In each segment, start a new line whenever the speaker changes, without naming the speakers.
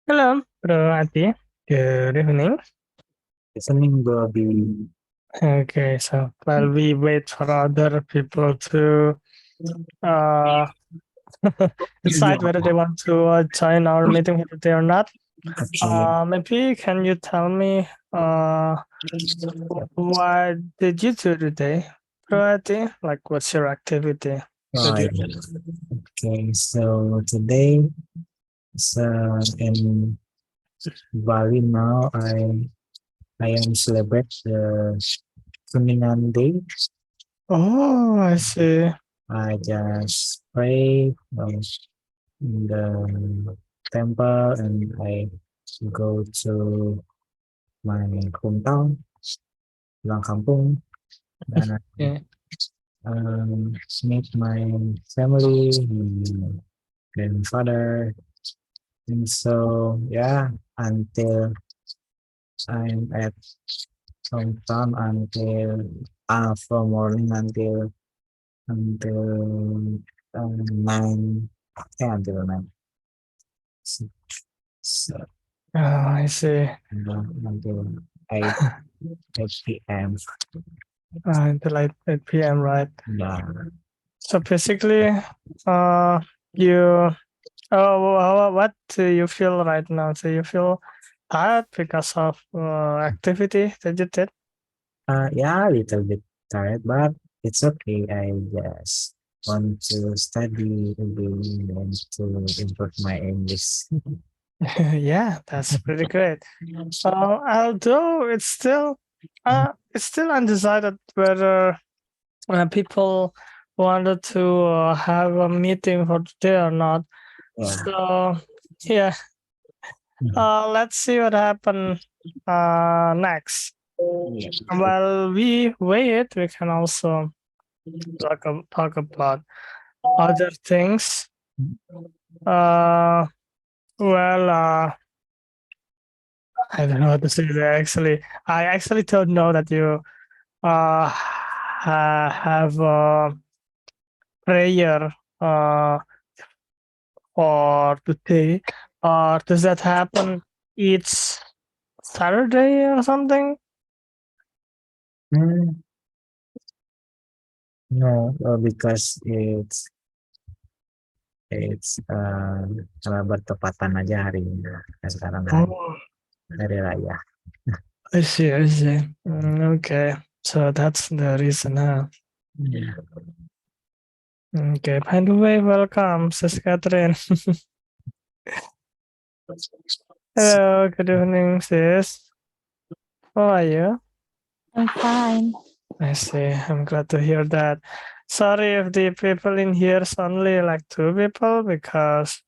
Hello, Bro Ati. Good evening.
Listening will be
Okay, so while we wait for other people to uh, decide whether they want to join our meeting here today or not,
actually
maybe can you tell me what did you do today, Bro Ati? Like, what's your activity that you
right. Okay, so today in Bali now. I am celebrate the Kuningan Day.
Oh, I see.
I just pray in the temple and I go to my hometown, pulang kampung, and
Yeah.
meet my family, my grandfather. And so, yeah, until I'm at hometown until from morning until 9, until 9. So, so
Oh, I see.
until 8, 8 p.m.
Until 8 p.m., right?
Yeah.
So basically, uh, you what do you feel right now? Do you feel tired because of activity that you did?
Yeah, a little bit tired, but it's okay. I just want to study again and to improve my English.
Yeah, that's pretty great. Although it's still undecided whether people wanted to have a meeting for today or not.
Yeah.
So yeah, let's see what happen next. While we wait, we can also talk about other things. Uh, well, I don't know what to say there. Actually, I actually don't know that you have a prayer for today. Does that happen each Saturday or something?
Mm, no, because bertepatan aja hari ini. Nah, sekarang
Oh,
hari raya.
I see. I see. Okay, so that's the reason, huh?
Yeah.
Okay. By the way, welcome, Sis Catherine. Hello. Good evening, sis. How are you?
I'm fine.
I see. I'm glad to hear that. Sorry if the people in here is only like two people because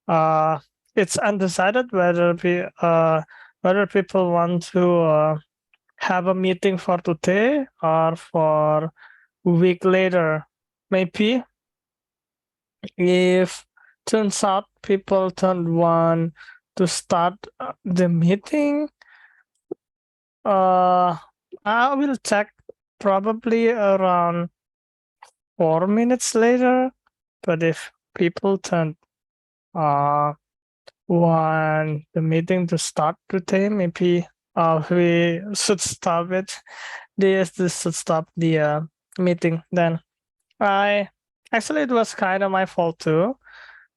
uh it's undecided whether people want to have a meeting for today or for a week later. Maybe if turns out people don't want to start the meeting, I will check probably around 4 minutes later. But if people don't uh, want the meeting to start today, maybe we should stop it. This should stop the meeting then. I actually it was kind of my fault too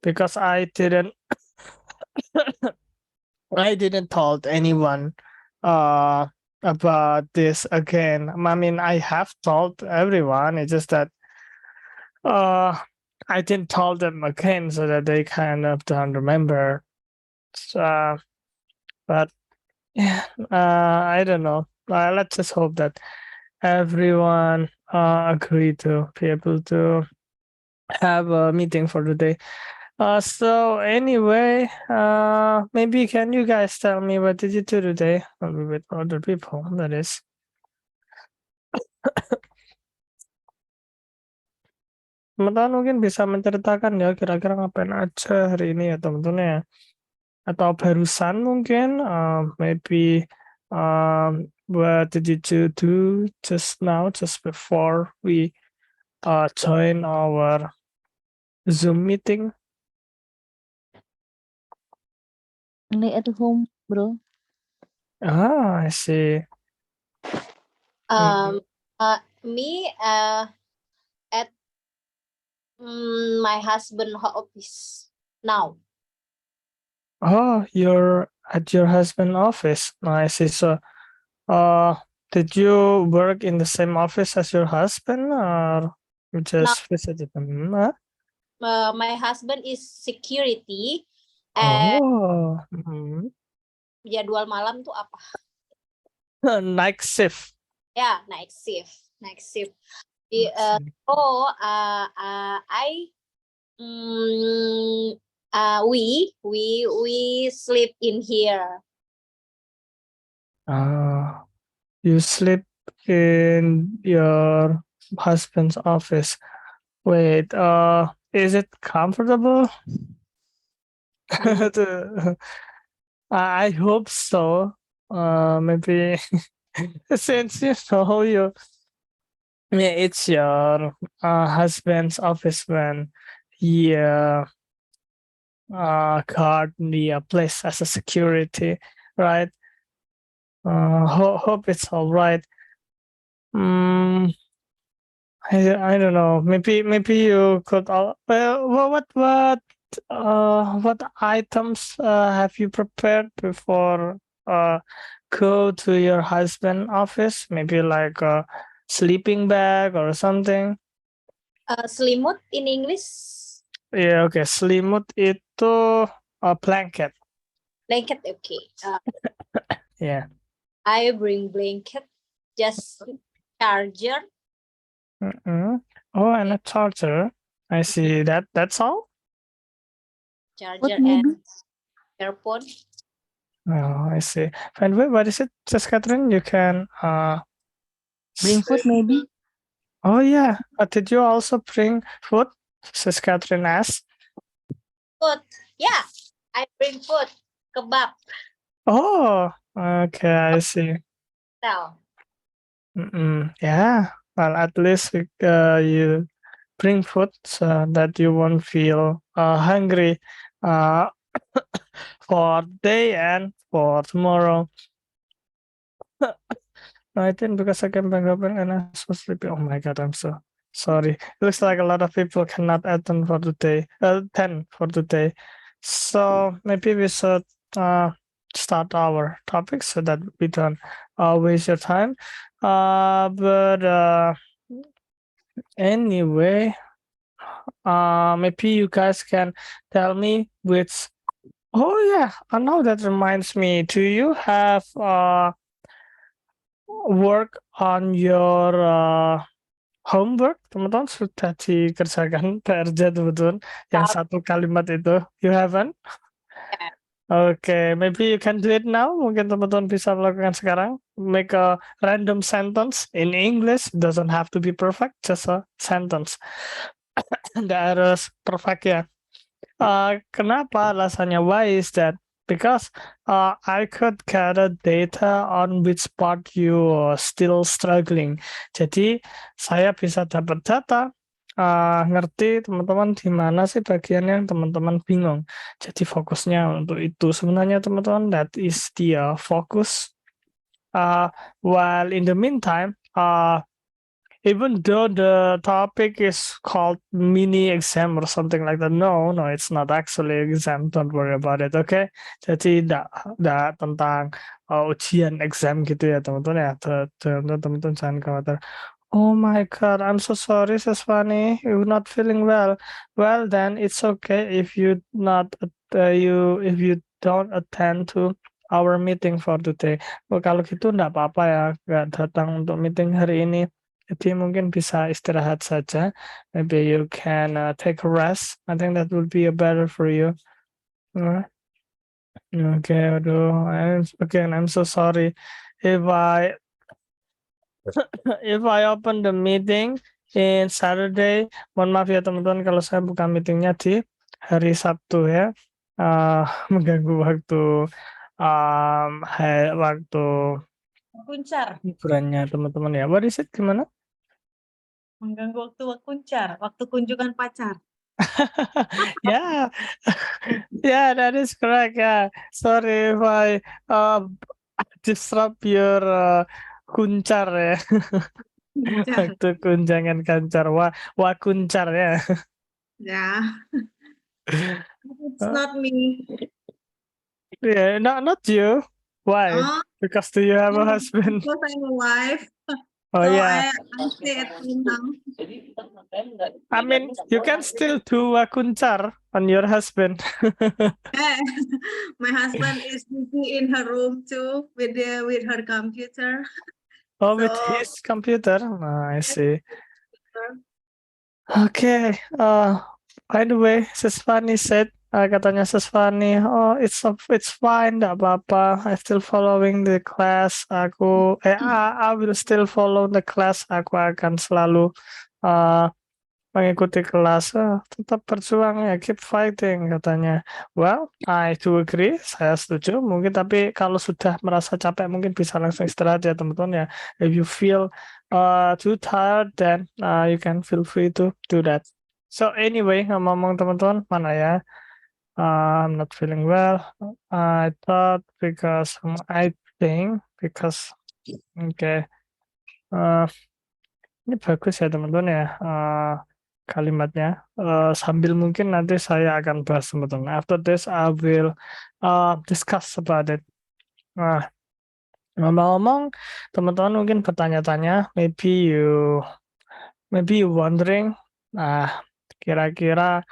because I didn't told anyone uh about this again. I mean, I have told everyone. It's just that uh I didn't tell them again so that they kind of don't remember. So, but yeah, I don't know. Let's just hope that everyone agree to be able to have a meeting for today. So anyway, maybe can you guys tell me what did you do today? Maybe with other people, that is. Teman-teman mungkin bisa menceritakan ya kira-kira ngapain aja hari ini ya teman-teman ya. Atau barusan mungkin, maybe what did you do just now, just before we join our Zoom meeting?
Only at home, bro.
Ah, I see.
Um, me at my husband office now.
Oh, you're at your husband's office. I see. So, did you work in the same office as your husband, or you just visited him? Huh?
My husband is security, and
Oh, mhm.
jadwal malam tuh apa?
Night shift.
Ya, night shift.
I see.
I we sleep in here.
You sleep in your husband's office. Wait, is it comfortable? To- I hope so. Maybe since you know it's your husband's office when he got the place as a security, right? Hope it's all right. Mm, I don't know. Maybe you could. Well, what items have you prepared before go to your husband office? Maybe like a sleeping bag or something.
Selimut in English,
Ya, oke. Selimut itu blanket.
blanket. Okay.
Ya.
I bring blanket, just charger,
Mm-mm. Oh, and a charger. I see that. That's all.
charger
What maybe?
and earphone.
Oh, I see. And wait, what is it, Sis Catherine? You can
Bring food maybe?
Oh yeah. Did you also bring food? Sis Catherine asked.
Food. Yeah, I bring food. Kebab.
Oh, okay, I see.
Now,
Yeah. Well, at least you bring food so that you won't feel hungry uh, for day and for tomorrow. I think because I came back open and I was so sleepy. Oh my god, I'm so sorry. It looks like a lot of people cannot attend for today. 10 for today. So maybe we should start our topic so that we don't waste your time. But anyway, maybe you guys can tell me which. Oh yeah, now that reminds me. Do you have work on your homework, teman-teman sudah dikerjakan PR-nya teman-teman yang satu kalimat itu? You haven't?
Yeah.
Okay, maybe you can do it now. Mungkin teman-teman bisa melakukan sekarang. Make a random sentence in English. Doesn't have to be perfect, just a sentence. Nggak harus perfect ya. Kenapa alasannya? Why is that? Because I could gather data on which part you are still struggling. Jadi saya bisa dapat data, ngerti teman-teman di mana sih bagian yang teman-teman bingung. Jadi fokusnya untuk itu sebenarnya teman-teman, that is the focus. While in the meantime, even though the topic is called mini exam or something like that, no, it's not actually exam. Don't worry about it, okay? Jadi tidak tentang ujian exam gitu ya teman-teman ya. Teman-teman jangan khawatir. Oh my God, I'm so sorry, Seswani. You're not feeling well. Well, then it's okay if you not if you don't attend to our meeting for today. Oh, kalau gitu enggak apa-apa ya, nggak datang untuk meeting hari ini. Jadi mungkin bisa istirahat saja. Maybe you can take a rest. I think that would be better for you. Okay, aduh, I'm so sorry if I if I open the meeting in Saturday. Mohon maaf ya teman-teman kalau saya buka meetingnya di hari Sabtu ya. Mengganggu waktu waktu
Kuncar,
hiburannya teman-teman ya. What is it? Gimana?
mengganggu waktu kuncar, waktu kunjungan pacar.
Yeah, yeah, that is correct. Yeah, sorry if I disrupt your kuncar ya.
Kuncar.
Waktu kunjangan kancar, wah kuncar ya.
Yeah. It's not me.
Yeah, not you. Why?
Oh,
Because do you have a husband?
because I'm a wife.
Oh
So
yeah.
I stay at home now.
I mean, you can still do a kuncar on your husband.
Yeah. My husband is busy in her room too with her computer.
Oh, with
So
his computer. Oh, I see. Okay. By the way, Sesfani said, katanya Sesfani, oh it's fine, nggak apa-apa. I still following the class. I will still follow the class. Aku akan selalu mengikuti kelas. Tetap berjuang ya, keep fighting katanya. Well, I do agree. Saya setuju. Mungkin tapi kalau sudah merasa capek, mungkin bisa langsung istirahat ya teman-teman ya. If you feel too tired, then you can feel free to do that. So anyway, ngomong teman-teman, mana ya? I'm not feeling well. I thought because I think because okay. Ini bagus ya teman-teman ya, kalimatnya. Sambil mungkin nanti saya akan bahas teman-teman. After this, I will discuss about it. Nah, ngomong-ngomong, teman-teman mungkin bertanya-tanya, maybe you wondering, kira-kira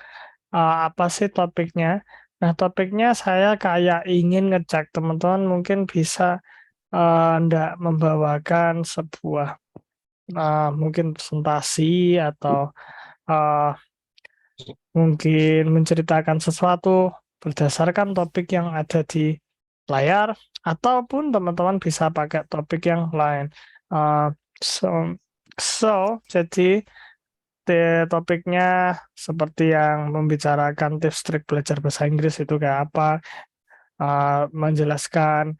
apa sih topiknya? Nah, topiknya saya kayak ingin ngecek teman-teman mungkin bisa ndak membawakan sebuah mungkin presentasi atau mungkin menceritakan sesuatu berdasarkan topik yang ada di layar, ataupun teman-teman bisa pakai topik yang lain. Uh, so, jadi topiknya seperti yang membicarakan tips trik belajar bahasa Inggris itu kayak apa, menjelaskan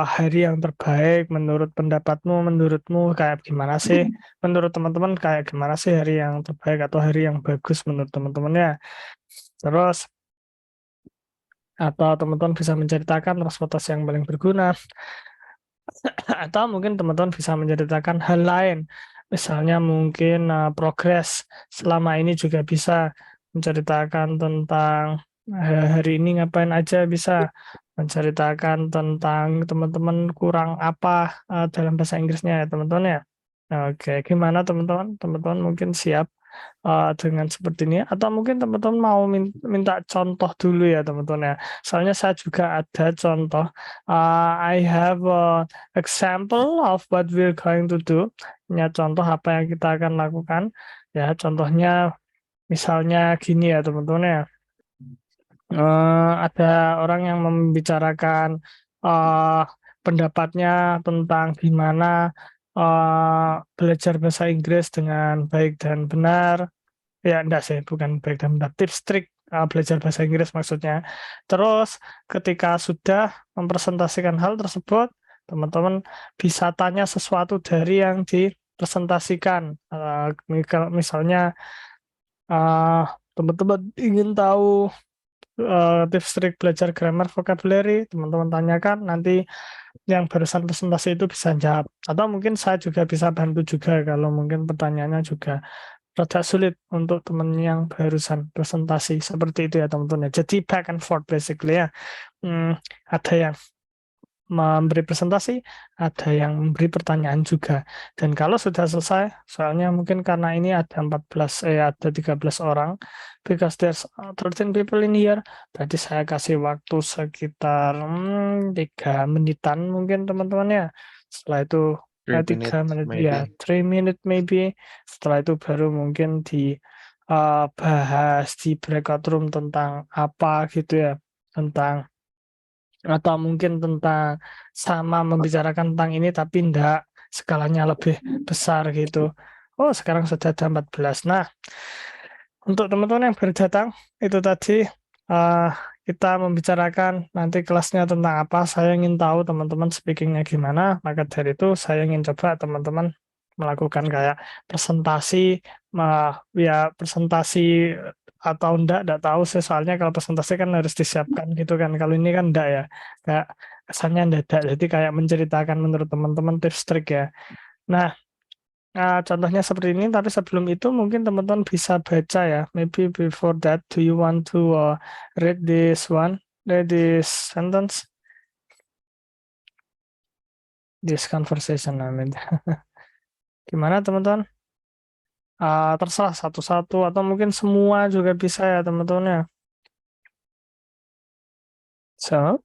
hari yang terbaik menurut menurutmu kayak gimana sih, menurut teman-teman kayak gimana sih hari yang terbaik atau hari yang bagus menurut teman-teman ya. Terus atau teman-teman bisa menceritakan transportasi yang paling berguna, atau mungkin teman-teman bisa menceritakan hal lain, misalnya mungkin progres selama ini juga bisa menceritakan tentang hari ini ngapain aja, bisa menceritakan tentang teman-teman kurang apa dalam bahasa Inggrisnya ya teman-teman ya. Oke, gimana teman-teman? Teman-teman mungkin siap dengan seperti ini, atau mungkin teman-teman mau minta contoh dulu ya teman-teman ya. Soalnya saya juga ada contoh. I have a example of what we're going to do. Ya, contoh apa yang kita akan lakukan. Ya, contohnya misalnya gini ya teman-teman ya. Ada orang yang membicarakan pendapatnya tentang gimana belajar bahasa Inggris dengan baik dan benar. Ya, enggak sih, bukan baik dan benar. Tips trik belajar bahasa Inggris maksudnya. Terus, ketika sudah mempresentasikan hal tersebut, teman-teman bisa tanya sesuatu dari yang dipresentasikan. Misalnya, teman-teman ingin tahu tips trik belajar grammar vocabulary, teman-teman tanyakan, nanti yang barusan presentasi itu bisa jawab. Atau mungkin saya juga bisa bantu juga kalau mungkin pertanyaannya juga rada sulit untuk teman yang barusan presentasi, seperti itu ya teman-teman ya. Jadi back and forth basically ya. Ada yang memberi presentasi, ada yang memberi pertanyaan juga. Dan kalau sudah selesai, soalnya mungkin karena ini ada 13 orang, because there's 13 people in here, berarti saya kasih waktu sekitar 3 menitan mungkin teman-teman ya. Setelah itu 3 menit ya, 3 minute maybe. Setelah itu baru mungkin bahas di breakout room tentang apa gitu ya, tentang atau mungkin tentang sama membicarakan tentang ini tapi enggak skalanya lebih besar gitu. Oh, sekarang sudah ada 14. Nah, untuk teman-teman yang baru datang, itu tadi kita membicarakan nanti kelasnya tentang apa. Saya ingin tahu teman-teman speakingnya gimana, maka dari itu saya ingin coba teman-teman melakukan kayak presentasi, ya presentasi atau enggak tahu sih, soalnya kalau presentasi kan harus disiapkan gitu kan. Kalau ini kan enggak ya, kayak kesannya mendadak, jadi kayak menceritakan menurut teman-teman tips trik ya. Nah, contohnya seperti ini, tapi sebelum itu mungkin teman-teman bisa baca ya. Maybe before that, do you want to read this sentence, this conversation, I mean. Gimana teman-teman? Terserah satu-satu atau mungkin semua juga bisa ya teman-teman ya. So,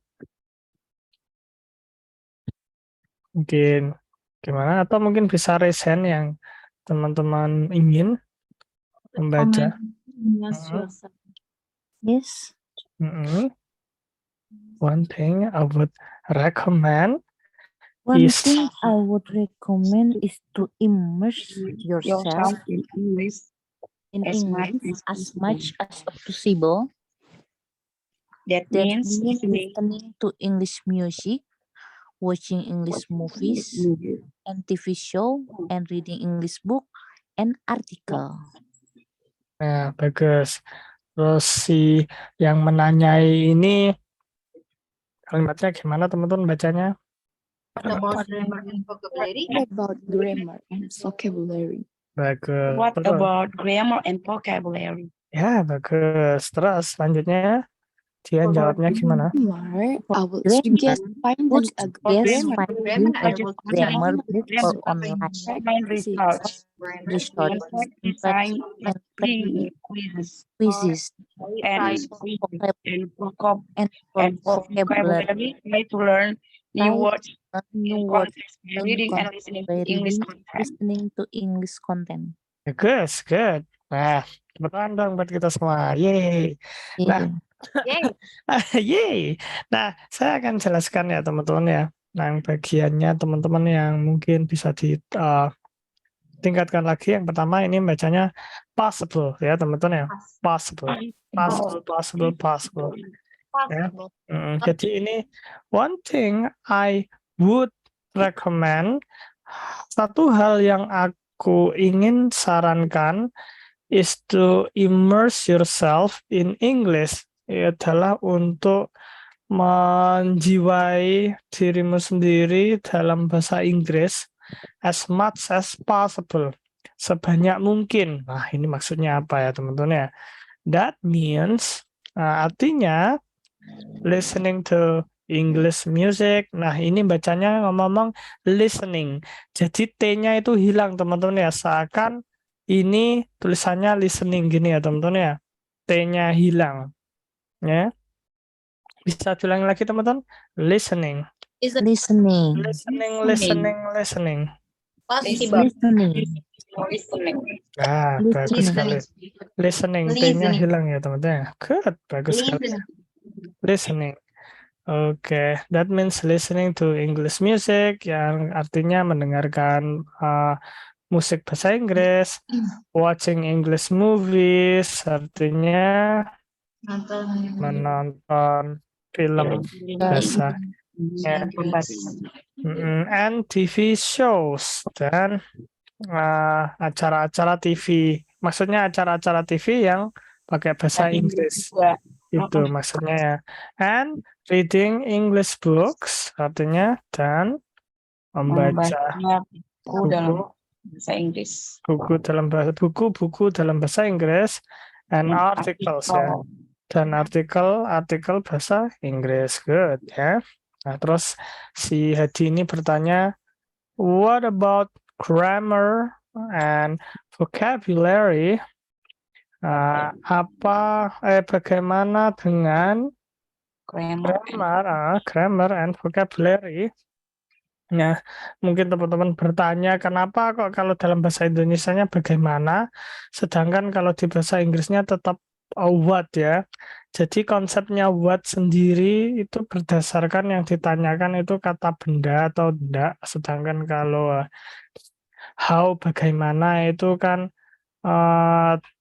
mungkin gimana? Atau mungkin bisa raise hand yang teman-teman ingin membaca. Mhm.
Yes.
Mhm. One thing I would recommend
One
is
thing I would recommend is to immerse yourself
in English
in
as much
English
as
as much as possible.
That
That
means
means listening to English music, watching English movies and TV show, and reading English book and article.
Nah, bagus. Terus si yang menanyai ini kalimatnya gimana teman-teman bacanya?
What about grammar and vocabulary?
What about grammar and vocabulary?
Bagus.
What
Terus,
about grammar and vocabulary?
ya bagus. Terus selanjutnya dia jawabnya gimana?
Grammar, I would
Grammar.
suggest finding a
grammar.
finding
Grammar, I
a
would
grammar
suggest
book or online
Online research,
research,
design,
and practice
quizzes,
quizzes
and
vocab
and vocab
and
and
vocabulary.
vocabulary. Try to learn new
Try
words
new
and
words
concepts by reading and listening to
by
English
reading,
content.
listening to English content.
Bagus, good. Nah, tepuk tangan dong buat kita semua. Yeay. Nah,
Yeah.
Yay.
yeay. Nah, saya akan jelaskan ya teman-teman ya. Nah, yang bagiannya teman-teman yang mungkin bisa tingkatkan lagi. Yang pertama ini bacanya possible ya teman-teman ya. Possible. Possible. Ya. Jadi ini one thing I would recommend, satu hal yang aku ingin sarankan is to immerse yourself in English, adalah untuk menjiwai dirimu sendiri dalam bahasa Inggris as much as possible, sebanyak mungkin. Nah, ini maksudnya apa ya teman-teman ya? That means, artinya listening to English music. Nah, ini bacanya ngomong-ngomong listening. Jadi T-nya itu hilang, teman-teman ya. Seakan ini tulisannya listening gini ya, teman-teman ya. T-nya hilang. Ya. Bisa diulang lagi, teman-teman. Listening.
Listening.
Listening.
Possible.
Listening.
Nah, bagus sekali. Listening. T-nya hilang ya, teman-teman ya. Good. Bagus sekali. Listening. Oke, that means listening to English music, yang artinya mendengarkan musik bahasa Inggris. Watching English movies, artinya menonton film bahasa. And TV shows, dan acara-acara TV. Maksudnya acara-acara TV yang pakai bahasa Inggris. Itu maksudnya ya. And reading English books, artinya dan membaca
buku dalam bahasa Inggris.
buku dalam bahasa Inggris, and articles ya. Dan artikel bahasa Inggris. Good ya. Nah, terus si Hadi ini bertanya, what about grammar and vocabulary? Bagaimana dengan grammar and vocabulary? Nah, mungkin teman-teman bertanya, kenapa kok kalau dalam bahasa Indonesianya bagaimana, sedangkan kalau di bahasa Inggrisnya tetap what ya. Jadi konsepnya what sendiri itu berdasarkan yang ditanyakan itu kata benda atau tidak, sedangkan kalau how bagaimana itu kan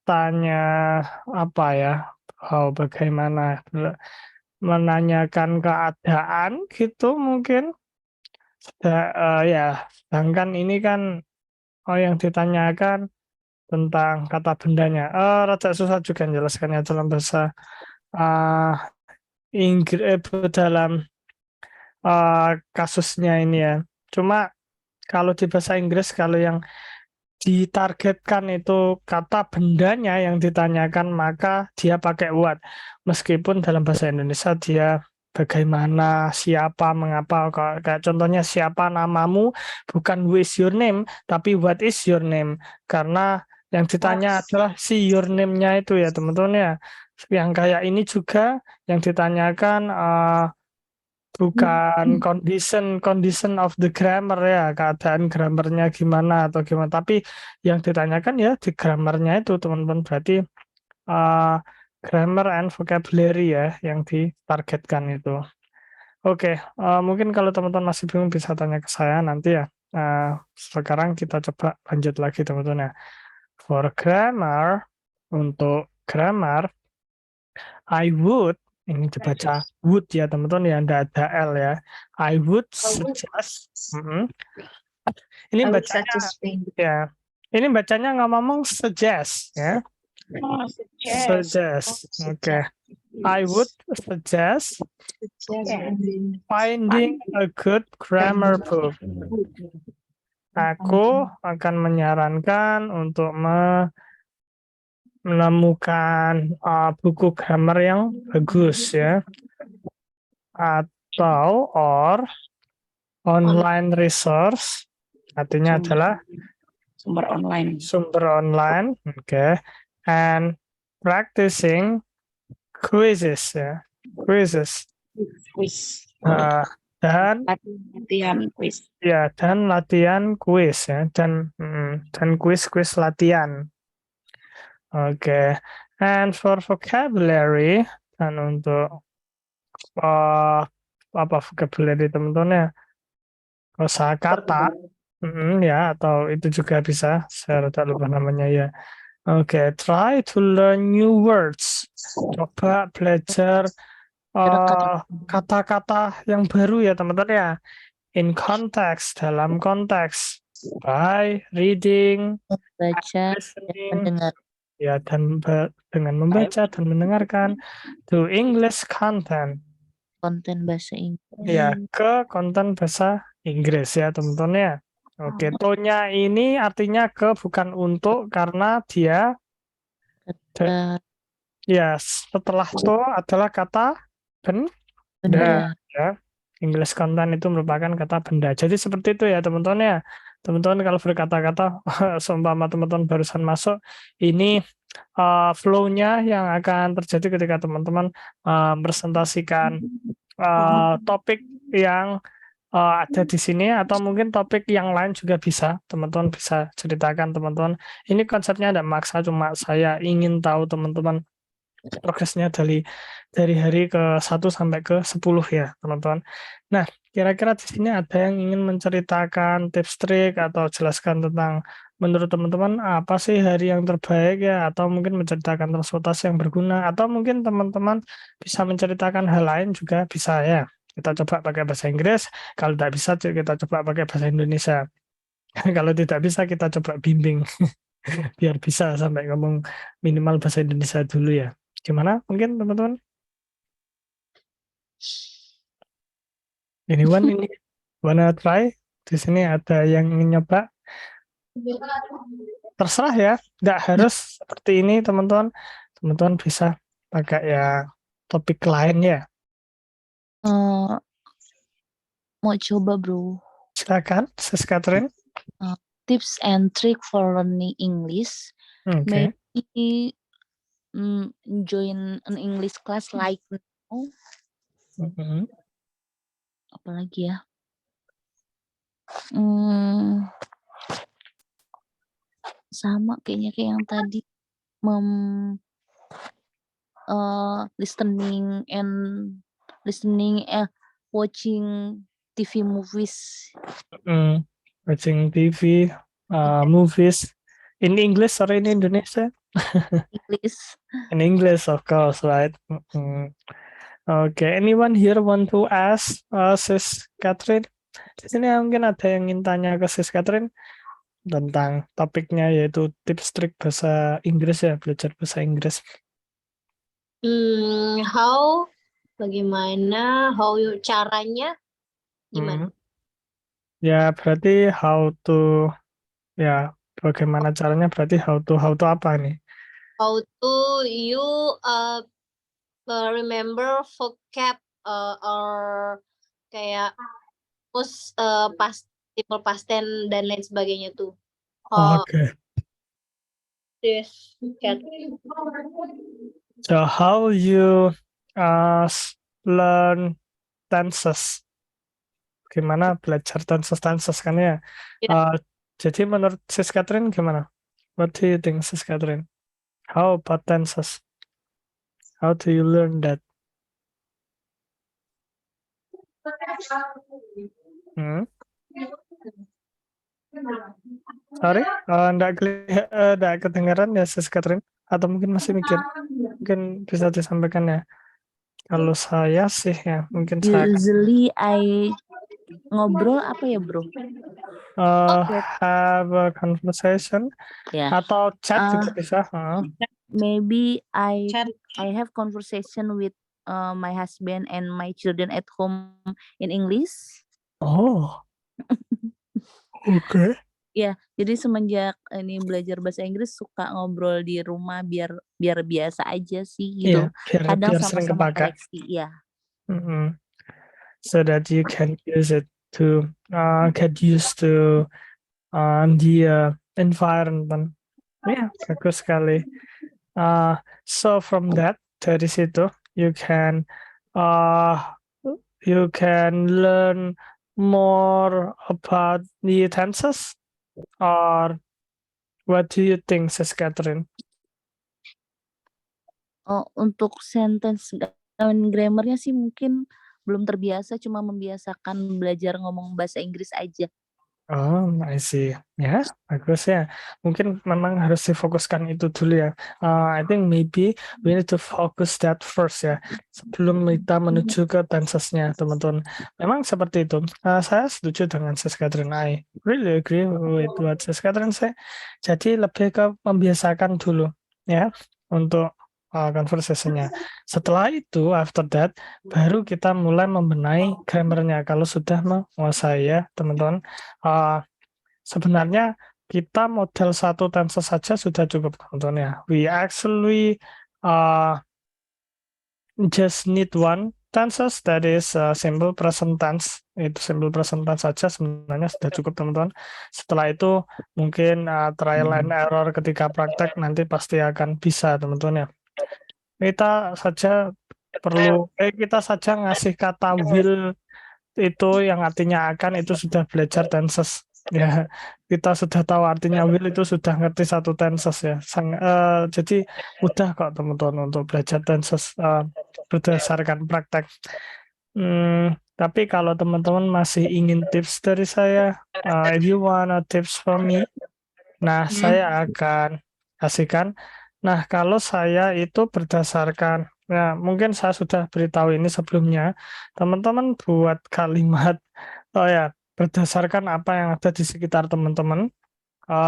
tanya apa ya, how bagaimana, menanyakan keadaan gitu mungkin. Ya, sedangkan ini kan yang ditanyakan tentang kata bendanya. Rada susah juga menjelaskannya dalam bahasa Inggris dalam kasusnya ini ya. Cuma kalau di bahasa Inggris kalau yang ditargetkan itu kata bendanya yang ditanyakan maka dia pakai what. Meskipun dalam bahasa Indonesia dia bagaimana, siapa, mengapa. Kayak contohnya siapa namamu bukan who is your name tapi what is your name. Karena yang ditanya adalah si your name-nya itu ya teman-teman ya. Yang kayak ini juga yang ditanyakan bukan condition of the grammar ya, keadaan grammarnya gimana atau gimana, tapi yang ditanyakan ya di grammarnya itu teman-teman, berarti grammar and vocabulary ya yang ditargetkan itu. Oke, mungkin kalau teman-teman masih bingung bisa tanya ke saya nanti ya. Sekarang kita coba lanjut lagi teman-teman ya. For grammar, untuk grammar I would, ini dibaca would ya teman-teman ya, ndak ada L ya. I would suggest. Ini bacanya ya. Ini bacanya ngomong suggest ya. Suggest. Oke. I would suggest finding a good grammar book. Aku akan menyarankan untuk menemukan buku grammar yang bagus ya, atau online resource, artinya adalah
Sumber online.
Oke. And practicing quizzes ya, quizzes.
Quiz.
Dan
Latihan quiz.
ya, dan latihan quiz ya, dan quiz latihan. Oke. And for vocabulary, dan untuk apa vocabulary teman-teman ya, kosakata ya, atau itu juga bisa, saya rada lupa namanya ya. Oke, try to learn new words. Coba belajar kata-kata yang baru ya teman-teman ya. In context, dalam konteks, by reading,
Baca dan
listening,
mendengar.
ya, dan dengan membaca dan mendengarkan to English content.
Konten bahasa Inggris.
Ya, ke konten bahasa Inggris ya teman-teman ya. Oke, to-nya ini artinya ke, bukan untuk, karena dia
Kata
ya setelah to adalah kata benda
benda.
ya. English content itu merupakan kata benda. Jadi seperti itu ya teman-teman ya. Teman-teman kalau berkata-kata seumpama teman-teman barusan masuk, ini flow-nya yang akan terjadi ketika teman-teman presentasikan topik yang ada di sini, atau mungkin topik yang lain juga bisa teman-teman bisa ceritakan teman-teman. Ini konsepnya ada maksa, cuma saya ingin tahu teman-teman progresnya dari hari ke 1 sampai ke 10 ya teman-teman. Nah, kira-kira di sini ada yang ingin menceritakan tips trik atau jelaskan tentang menurut teman-teman apa sih hari yang terbaik ya, atau mungkin menceritakan transportasi yang berguna, atau mungkin teman-teman bisa menceritakan hal lain juga bisa ya. Kita coba pakai bahasa Inggris, kalau tidak bisa kita coba pakai bahasa Indonesia. Kalau tidak bisa kita coba bimbing biar bisa sampai ngomong minimal bahasa Indonesia dulu ya. Gimana mungkin teman-teman? Anyone ini wanna try? Di sini ada yang ingin nyoba? Terserah ya, nggak harus seperti ini teman-teman. Teman-teman bisa pakai ya topik lain ya.
Mau coba bro.
Silakan, Sis Catherine.
Tips and trick for learning English.
Oke.
Maybe join an English class like now. Apalagi ya? Sama kayaknya kayak yang tadi. Watching TV movies.
Watching TV, movies in English or in Indonesia?
English.
In English, of course, right? Okay, anyone here want to ask Sis Catherine? Di sini mungkin ada yang ingin tanya ke Sis Catherine. tentang topiknya yaitu tips trik bahasa Inggris ya, belajar bahasa Inggris.
Bagaimana, caranya gimana?
Ya berarti ya bagaimana caranya berarti how to apa nih?
How to you remember vocab or kayak simple past tense dan lain sebagainya tuh.
Oke.
This
So how you learn tenses? Gimana belajar tenses kan ya?
Ya.
Jadi menurut Sis Catherine gimana? What do you think, Sis Catherine? How about tenses? How do you learn that? Hmm? Sorry, enggak kedengaran ya Sis Catherine? Atau mungkin masih mikir? Mungkin bisa disampaikan ya. Kalau saya sih ya, mungkin saya
Usually I ngobrol apa ya bro?
have a conversation
Ya.
atau chat juga bisa.
Maybe I
Chat.
have conversation with my husband and my children at home in English.
Oh, oke.
Ya, jadi semenjak ini belajar bahasa Inggris suka ngobrol di rumah biar biasa aja sih gitu.
Iya,
Kadang
biar sering
sama-sama
kepakai.
koreksi, ya.
So that you can use it to get used to the environment. Ya, bagus sekali. So from that, dari situ you can learn more about the tenses, or what do you think, Sis Catherine?
Untuk sentence dan grammarnya sih mungkin belum terbiasa, cuma membiasakan belajar ngomong bahasa Inggris aja.
Oh, I see. Ya, bagus ya. Mungkin memang harus difokuskan itu dulu ya. I think maybe we need to focus that first ya. Sebelum kita menuju ke tensesnya, teman-teman. Memang seperti itu. Saya setuju dengan Sis Catherine. I really agree with what Sis Catherine say. Jadi lebih ke membiasakan dulu ya untuk conversation-nya. Setelah itu, after that, baru kita mulai membenahi grammarnya. Kalau sudah menguasai ya, teman-teman. Sebenarnya kita model satu tense saja sudah cukup, teman-teman ya. We actually just need one tenses, that is simple present tense. Itu simple present tense saja sebenarnya sudah cukup, teman-teman. Setelah itu mungkin trial and error ketika praktek nanti pasti akan bisa, teman-teman ya. Kita saja ngasih kata will itu yang artinya akan, itu sudah belajar tenses ya. Kita sudah tahu artinya will, itu sudah ngerti satu tenses ya. Jadi mudah kok teman-teman untuk belajar tenses berdasarkan praktek. Tapi kalau teman-teman masih ingin tips dari saya, if you wanna tips from me, nah saya akan kasihkan. Nah, kalau saya itu berdasarkan, ya mungkin saya sudah beritahu ini sebelumnya, teman-teman buat kalimat, berdasarkan apa yang ada di sekitar teman-teman.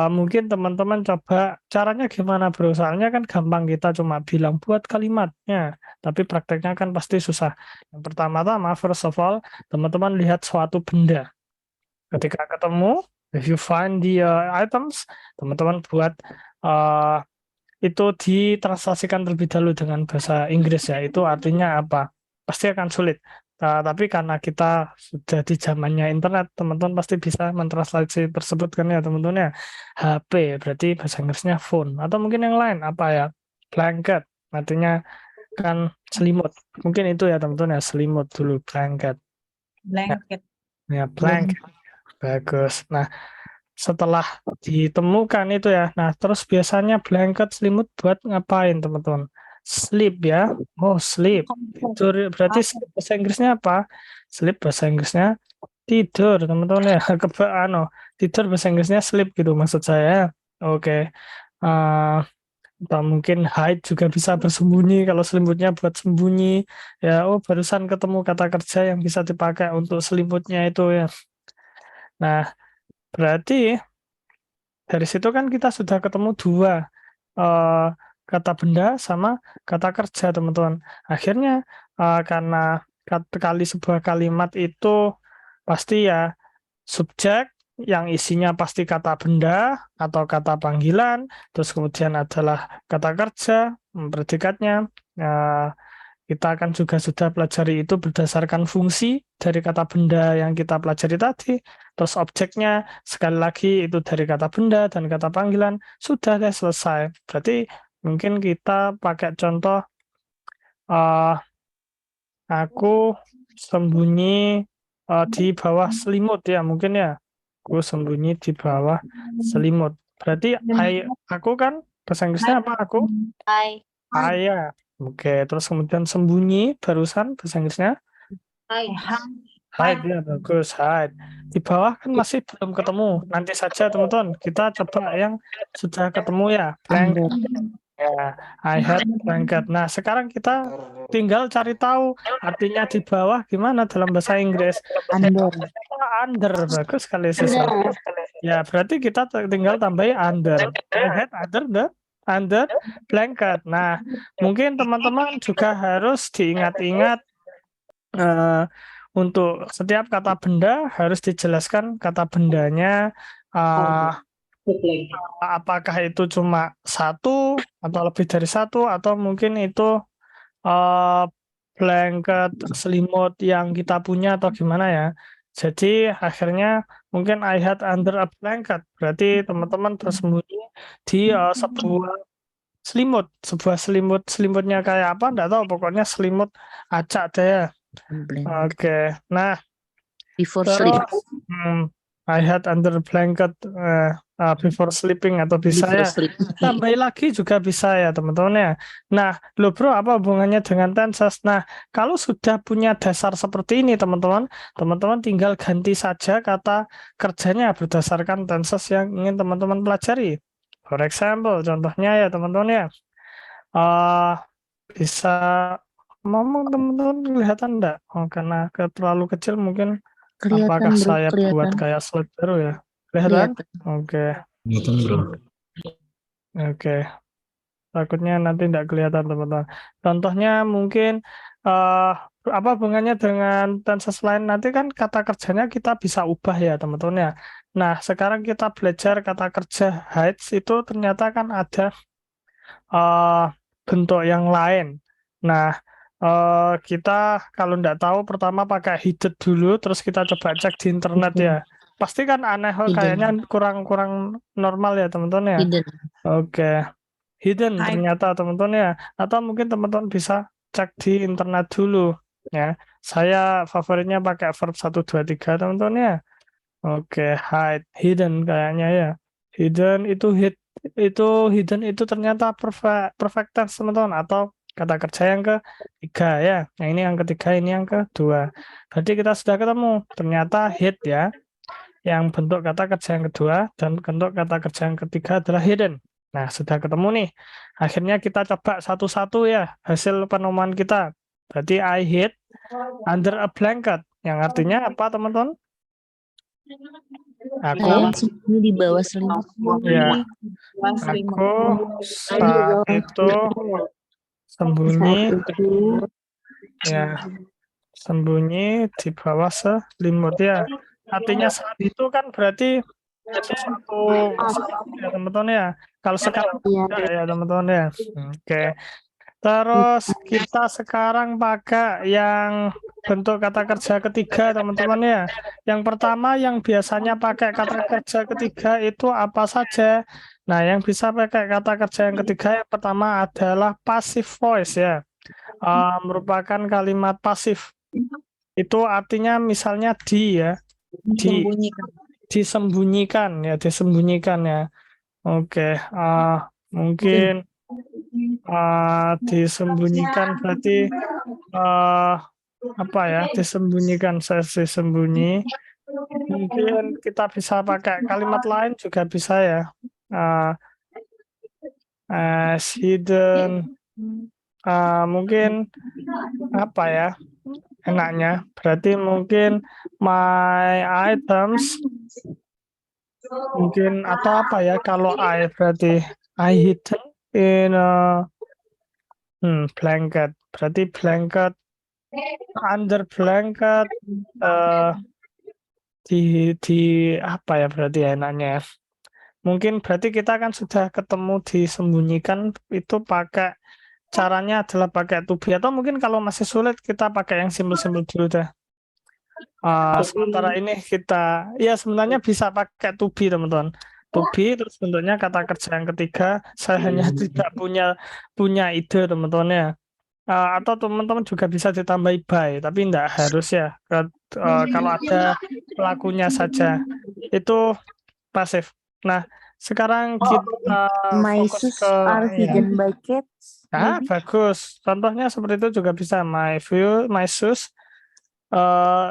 Mungkin teman-teman coba caranya gimana bro, soalnya kan gampang kita cuma bilang buat kalimatnya, tapi prakteknya kan pasti susah. Yang pertama-tama, first of all, teman-teman lihat suatu benda. Ketika ketemu, if you find the items, teman-teman buat itu ditranslasikan terlebih dahulu dengan bahasa Inggris ya. Itu artinya apa? Pasti akan sulit. Tapi karena kita sudah di zamannya internet, teman-teman pasti bisa mentranslasi tersebut kan ya teman-teman ya. HP berarti bahasa Inggrisnya phone, atau mungkin yang lain apa ya? Blanket, artinya kan selimut. Mungkin itu ya teman-teman ya, selimut dulu, blanket.
Blanket.
Ya, blanket. Bagus. Nah, setelah ditemukan itu ya, nah terus biasanya blanket, selimut buat ngapain teman-teman? Sleep ya. Oh, sleep. Itu berarti sleep bahasa Inggrisnya apa? Sleep bahasa Inggrisnya tidur, teman-teman ya. Tidur bahasa Inggrisnya sleep gitu maksud saya. Oke. Atau mungkin hide juga bisa bersembunyi, kalau selimutnya buat sembunyi. Ya, barusan ketemu kata kerja yang bisa dipakai untuk selimutnya itu ya. Nah, berarti dari situ kan kita sudah ketemu dua kata benda sama kata kerja, teman-teman. Akhirnya karena kali sebuah kalimat itu pasti ya subjek yang isinya pasti kata benda atau kata panggilan, terus kemudian adalah kata kerja, predikatnya. Kita akan juga sudah pelajari itu berdasarkan fungsi dari kata benda yang kita pelajari tadi. Terus objeknya sekali lagi itu dari kata benda dan kata panggilan. Sudah deh, selesai. Berarti mungkin kita pakai contoh eh aku sembunyi di bawah selimut ya, mungkin ya. Aku sembunyi di bawah selimut. Berarti aku kan bahasa Inggrisnya apa aku?
I.
Ya. Oke, terus kemudian sembunyi barusan bahasa Inggrisnya
I.
hide, ya bagus, hide. Di bawah kan masih belum ketemu. Nanti saja teman-teman, kita coba yang sudah ketemu ya. Blanket. Ya, I had blanket. Nah, sekarang kita tinggal cari tahu artinya di bawah gimana dalam bahasa Inggris. Under, bagus sekali sisa. Ya, berarti kita tinggal tambahin under. I had under blanket. Nah, mungkin teman-teman juga harus diingat-ingat untuk setiap kata benda harus dijelaskan kata bendanya apakah itu cuma satu atau lebih dari satu atau mungkin itu blanket selimut yang kita punya atau gimana ya. Jadi akhirnya mungkin I had under a blanket. Berarti teman-teman bersembunyi di sebuah selimutnya kayak apa enggak tahu, pokoknya selimut acak deh ya. Oke. Nah,
Before
terus
sleep.
I had under a blanket before sleeping atau bisa
Before
ya.
sleep.
Tambah lagi juga bisa ya teman-teman ya. Nah, loh bro, apa hubungannya dengan tenses? Nah, kalau sudah punya dasar seperti ini teman-teman, teman-teman tinggal ganti saja kata kerjanya berdasarkan tenses yang ingin teman-teman pelajari. For example, contohnya ya teman-teman ya. Bisa ngomong teman-teman, kelihatan enggak? Oh, karena terlalu kecil mungkin. Apakah
Kelihatan, bro.
saya buat
Kelihatan.
kayak slide baru ya? Kelihatan? Oke.
Gitu, bro.
Oke. Takutnya nanti tidak kelihatan teman-teman. Contohnya mungkin apa hubungannya dengan tenses lain? Nanti kan kata kerjanya kita bisa ubah ya teman-teman ya. Nah, sekarang kita belajar kata kerja hides itu ternyata kan ada bentuk yang lain. Nah, kita kalau tidak tahu pertama pakai hidden dulu, terus kita coba cek di internet ya. Pasti kan aneh, kayaknya kurang normal ya teman-teman ya.
Hidden.
Oke. Hidden ternyata teman-teman ya. Atau mungkin teman-teman bisa cek di internet dulu ya. Saya favoritnya pakai verb 1 2 3 teman-teman ya. Oke, hide, hidden kayaknya ya. Hidden itu hidden itu ternyata perfect tense teman-teman, atau kata kerja yang ketiga ya. Nah, ini yang ketiga, ini yang kedua. Jadi kita sudah ketemu ternyata hid ya. Yang bentuk kata kerja yang kedua dan bentuk kata kerja yang ketiga adalah hidden. Nah, sudah ketemu nih. Akhirnya kita coba satu-satu ya hasil penemuan kita. Berarti I hid under a blanket. Yang artinya apa teman-teman? Aku
sembunyi di bawah selimut.
ya, aku saat itu sembunyi ya, sembunyi di bawah selimut ya. Artinya saat itu kan berarti sesuatu ya teman-teman ya. Kalau sekarang tidak ya teman-teman ya. Oke. Terus kita sekarang pakai yang bentuk kata kerja ketiga teman-teman ya. Yang pertama yang biasanya pakai kata kerja ketiga itu apa saja? Nah, yang bisa pakai kata kerja yang ketiga yang pertama adalah passive voice ya. Merupakan kalimat pasif. Itu artinya misalnya ya. Disembunyikan ya, disembunyikan ya. Oke, mungkin disembunyikan berarti apa ya, disembunyikan, sesi sembunyi. Mungkin kita bisa pakai kalimat lain juga bisa ya, hidden, mungkin apa ya enaknya, berarti mungkin my items Mungkin atau apa ya kalau I berarti I hidden in a blanket. Berarti blanket under blanket eh di apa ya berarti ya enaknya. Mungkin berarti kita kan sudah ketemu disembunyikan itu pakai caranya adalah pakai to be atau mungkin kalau masih sulit kita pakai yang simpel-simpel dulu deh. Sementara ini kita ya sebenarnya bisa pakai to be teman-teman. To be terus bentuknya kata kerja yang ketiga. Saya hanya tidak punya ide teman-teman ya. Atau teman-teman juga bisa ditambahi by, tapi tidak harus ya. Kalau ada pelakunya saja itu pasif. Nah, sekarang kita
My
fokus
shoes
ke
are
ya.
hidden by cats. Maybe.
Bagus. Contohnya seperti itu juga bisa. My shoes.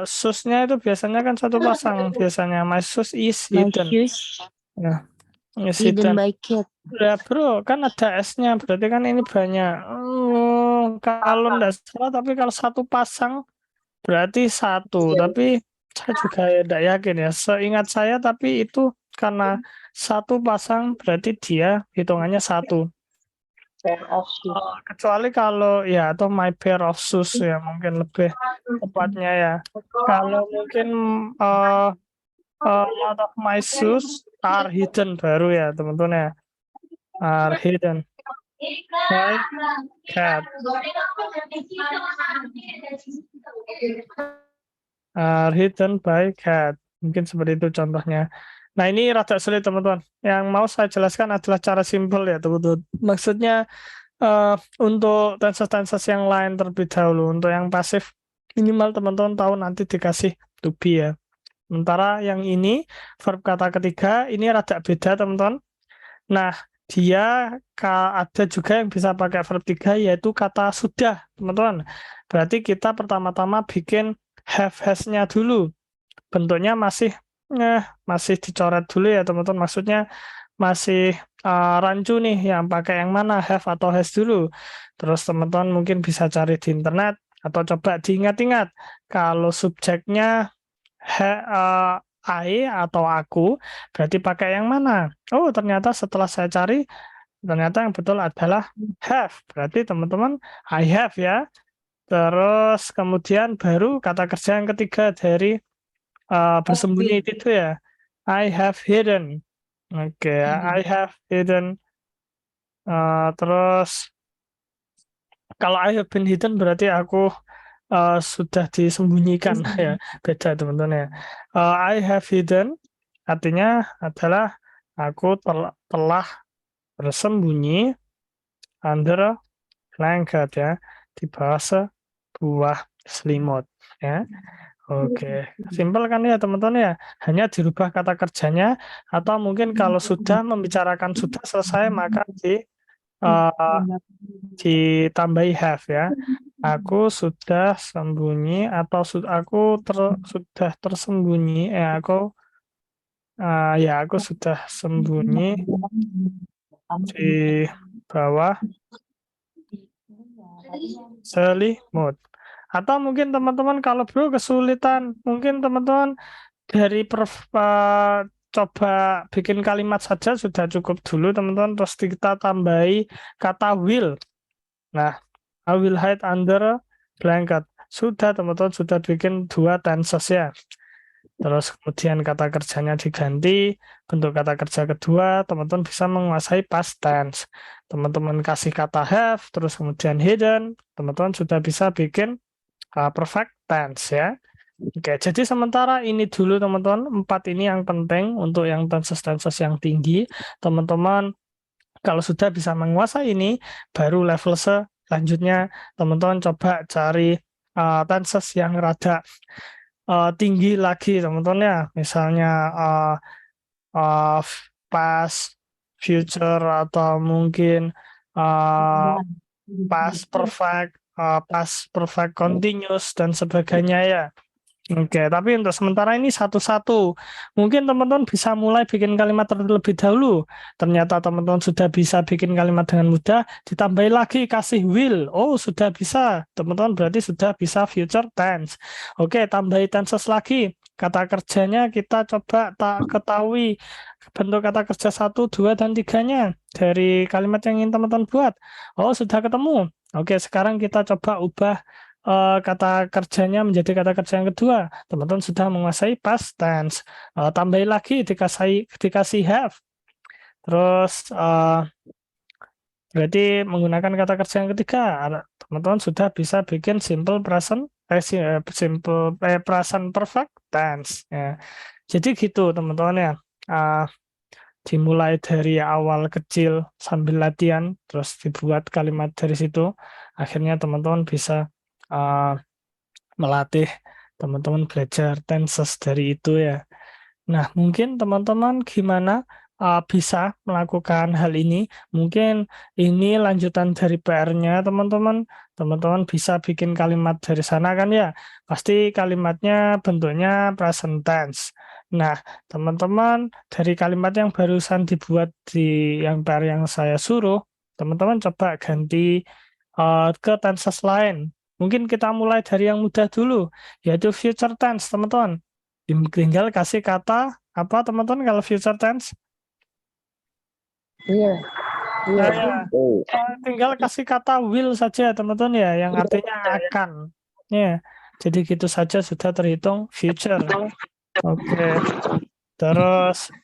Shoes-nya itu biasanya kan satu pasang. Biasanya my shoes is
My
hidden.
shoes
Nah, is
hidden
hidden.
by cat.
Ya bro, kan ada S-nya. Berarti kan ini banyak. Kalau tidak salah, tapi kalau satu pasang berarti satu. Tapi saya juga tidak yakin ya. Seingat saya, tapi itu karena satu pasang berarti dia hitungannya satu. Kecuali kalau ya atau my pair of shoes ya mungkin lebih tepatnya ya. Kalau mungkin a lot of my shoes are hidden baru ya teman-teman ya. Are hidden by cat. Are hidden by cat. Mungkin seperti itu contohnya. Nah ini rada sulit teman-teman. Yang mau saya jelaskan adalah cara simpel ya teman-teman. Maksudnya untuk tenses-tenses yang lain terlebih dahulu. Untuk yang pasif minimal teman-teman tahu nanti dikasih to be ya. Sementara yang ini verb kata ketiga ini rada beda teman-teman. Nah dia ada juga yang bisa pakai verb 3 yaitu kata sudah teman-teman. Berarti kita pertama-tama bikin have has-nya dulu. Bentuknya masih dicoret dulu ya teman-teman. Maksudnya masih rancu nih yang pakai yang mana have atau has dulu. Terus teman-teman mungkin bisa cari di internet atau coba diingat-ingat kalau subjeknya I atau aku berarti pakai yang mana. Oh ternyata setelah saya cari ternyata yang betul adalah have. Berarti teman-teman I have ya. Terus kemudian baru kata kerja yang ketiga dari bersembunyi itu ya. I have hidden. Oke, I have hidden. Terus kalau I have been hidden berarti aku sudah disembunyikan ya. Beda teman-teman ya. I have hidden artinya adalah aku telah bersembunyi under blanket ya, di bawah sebuah selimut ya. Oke, simpel kan ya teman-teman ya. Hanya dirubah kata kerjanya atau mungkin kalau sudah membicarakan sudah selesai maka ditambahi have ya. Aku sudah sembunyi atau aku sudah tersembunyi. Aku sudah sembunyi di bawah selimut. Atau mungkin teman-teman kalau bro kesulitan, mungkin teman-teman dari coba bikin kalimat saja sudah cukup dulu teman-teman. Terus kita tambahi kata will. Nah, I will hide under blanket. Sudah teman-teman sudah bikin 2 tenses ya. Terus kemudian kata kerjanya diganti, bentuk kata kerja kedua, teman-teman bisa menguasai past tense. Teman-teman kasih kata have, terus kemudian hidden, teman-teman sudah bisa bikin perfect tense ya. Oke, jadi sementara ini dulu teman-teman, 4 ini yang penting untuk yang tenses-tenses yang tinggi. Teman-teman kalau sudah bisa menguasai ini, baru level selanjutnya teman-teman coba cari tenses yang rada tinggi lagi teman-teman ya, misalnya past, future atau mungkin past perfect continuous dan sebagainya ya. Oke, tapi untuk sementara ini satu-satu. Mungkin teman-teman bisa mulai bikin kalimat terlebih dahulu. Ternyata teman-teman sudah bisa bikin kalimat dengan mudah, ditambahi lagi kasih will. Oh, sudah bisa. Teman-teman berarti sudah bisa future tense. Oke, tambahi tenses lagi. kata kerjanya kita coba tak ketahui bentuk kata kerja 1, 2, dan 3-nya dari kalimat yang ingin teman-teman buat. Oh, sudah ketemu. Oke, sekarang kita coba ubah kata kerjanya menjadi kata kerja yang kedua. Teman-teman sudah menguasai past tense. Tambahi lagi dikasih have. Terus berarti menggunakan kata kerja yang ketiga, teman-teman sudah bisa bikin simple present perfect tense. Ya. Jadi gitu teman-teman ya. Dimulai dari awal kecil sambil latihan, terus dibuat kalimat dari situ. Akhirnya teman-teman bisa melatih teman-teman belajar tenses dari itu ya. Nah, mungkin teman-teman gimana bisa melakukan hal ini? Mungkin ini lanjutan dari PR-nya teman-teman. Teman-teman bisa bikin kalimat dari sana kan ya. Pasti kalimatnya bentuknya present tense. Nah, teman-teman dari kalimat yang barusan dibuat di yang PR yang saya suruh, teman-teman coba ganti ke tenses lain. Mungkin kita mulai dari yang mudah dulu, yaitu future tense, teman-teman. Tinggal kasih kata apa teman-teman kalau future tense?
Iya.
Tinggal kasih kata will saja teman-teman ya, yang artinya akan. Ya, jadi gitu saja sudah terhitung future. Oke. Terus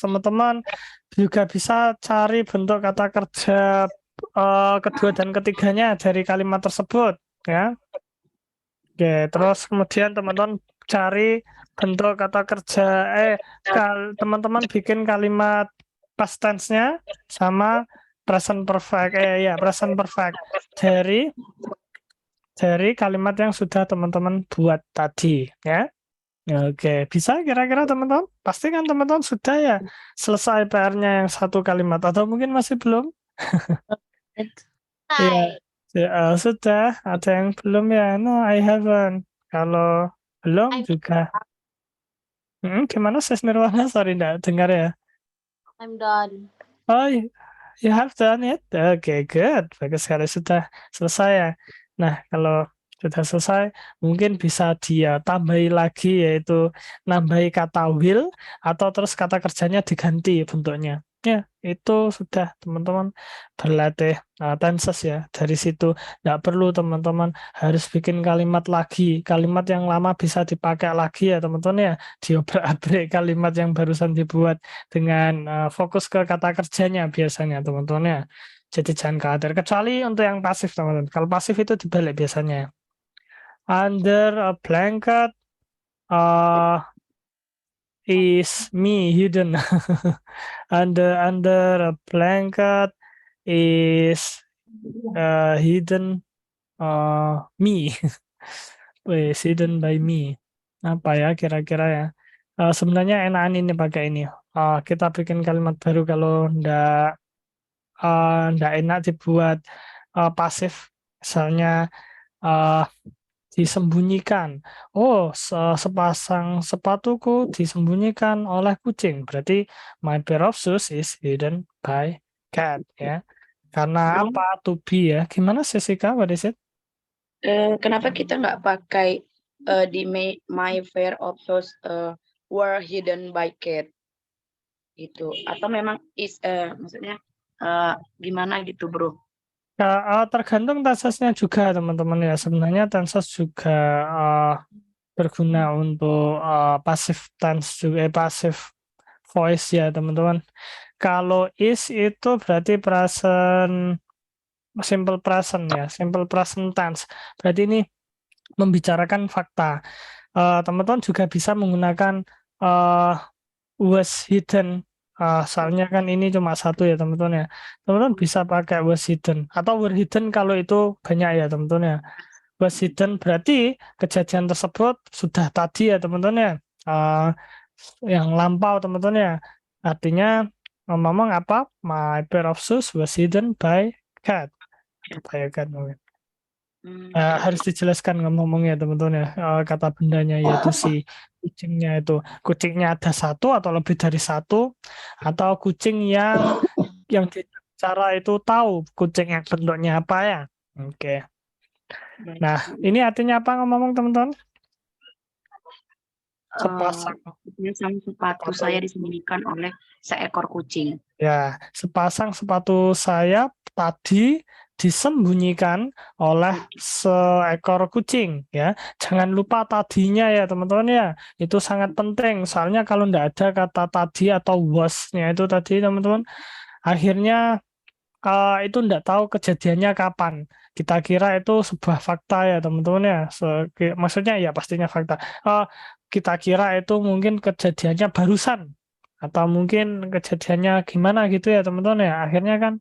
teman-teman juga bisa cari bentuk kata kerja kedua dan ketiganya dari kalimat tersebut ya. Oke, terus kemudian teman-teman cari bentuk kata kerja teman-teman bikin kalimat past tense-nya sama present perfect present perfect dari kalimat yang sudah teman-teman buat tadi ya. Oke, bisa kira-kira teman-teman? Pasti kan teman-teman sudah ya selesai PR-nya yang satu kalimat atau mungkin masih belum? Iya. Ya, sudah, ada yang belum ya? No, I haven't. Kalau belum
I'm-
juga. Gimana Sis Nirwana? Sorry, enggak dengar ya.
I'm done.
Oh, you have done it? Oke, good. Bagus sekali, sudah selesai ya. Nah, kalau sudah selesai, mungkin bisa dia tambahi lagi, yaitu nambahi kata will, atau terus kata kerjanya diganti bentuknya. Ya, itu sudah teman-teman berlatih tenses ya. Dari situ nggak perlu teman-teman harus bikin kalimat lagi. Kalimat yang lama bisa dipakai lagi ya teman-teman ya. Diobrak-abrik kalimat yang barusan dibuat dengan fokus ke kata kerjanya biasanya teman-teman ya. Jadi jangan khawatir. Kecuali untuk yang pasif teman-teman. Kalau pasif itu dibalik biasanya. Under a blanket is me hidden. Under a blanket is hidden me. Is hidden by me. Apa ya kira-kira ya? Sebenarnya enakan ini pakai ini. Kita bikin kalimat baru kalau ndak enak dibuat pasif. Misalnya disembunyikan. Oh, sepasang sepatuku disembunyikan oleh kucing. Berarti my pair of shoes is hidden by cat ya. Karena apa? To be ya. Gimana Sesika? What is it?
Kenapa kita nggak pakai di my pair of shoes were hidden by cat gitu? Atau memang maksudnya gimana gitu bro?
Tergantung tensesnya juga teman-teman ya. Sebenarnya tenses juga berguna untuk passive tense juga, passive voice ya teman-teman. Kalau is itu berarti present simple present ya, simple present tense. Berarti ini membicarakan fakta. Teman-teman juga bisa menggunakan was hidden. Soalnya kan ini cuma satu ya teman-teman ya. Teman-teman bisa pakai was hidden atau were hidden kalau itu banyak ya teman-teman ya. Was hidden berarti kejadian tersebut sudah tadi ya teman-teman ya. Yang lampau teman-teman ya. Artinya ngomong apa? My pair of shoes was hidden by cat. By a cat mungkin. Harus dijelaskan ngomongnya teman-teman ya. Kata bendanya yaitu si kucingnya itu. Kucingnya ada satu atau lebih dari satu, atau kucing yang cara itu tahu kucing yang bentuknya apa ya. Oke. Nah, ini artinya apa ngomong teman-teman? Sepasang.
sepatu saya disembunyikan oleh seekor kucing.
Ya, sepasang sepatu saya tadi disembunyikan oleh seekor kucing ya. Jangan lupa tadinya ya teman-teman ya. Itu sangat penting. Soalnya kalau tidak ada kata tadi atau was-nya itu tadi teman-teman, akhirnya itu tidak tahu kejadiannya kapan. Kita kira itu sebuah fakta ya teman-teman ya. Maksudnya ya pastinya fakta. Kita kira itu mungkin kejadiannya barusan atau mungkin kejadiannya gimana gitu ya teman-teman ya. Akhirnya kan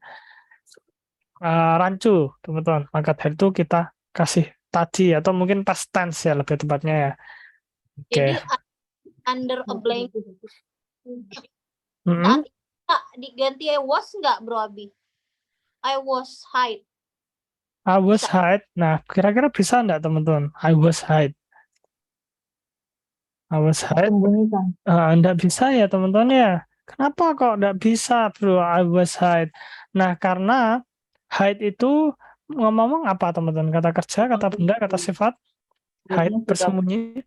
rancu teman-teman. Maka dari itu kita kasih tadi atau mungkin past tense ya lebih tepatnya ya. Oke.
Jadi under a blanket.
Mm-mm.
Diganti was nggak Bro Abi? I was hide.
I was
Bisa.
hide. Nah, kira-kira bisa enggak teman-teman? I was hide. I was hide.
Sembunyikan.
Enggak bisa ya teman-teman ya. Kenapa kok enggak bisa bro? I was hide. Nah, karena hide itu ngomong apa teman-teman? Kata kerja, kata benda, kata sifat? Hide, bersembunyi.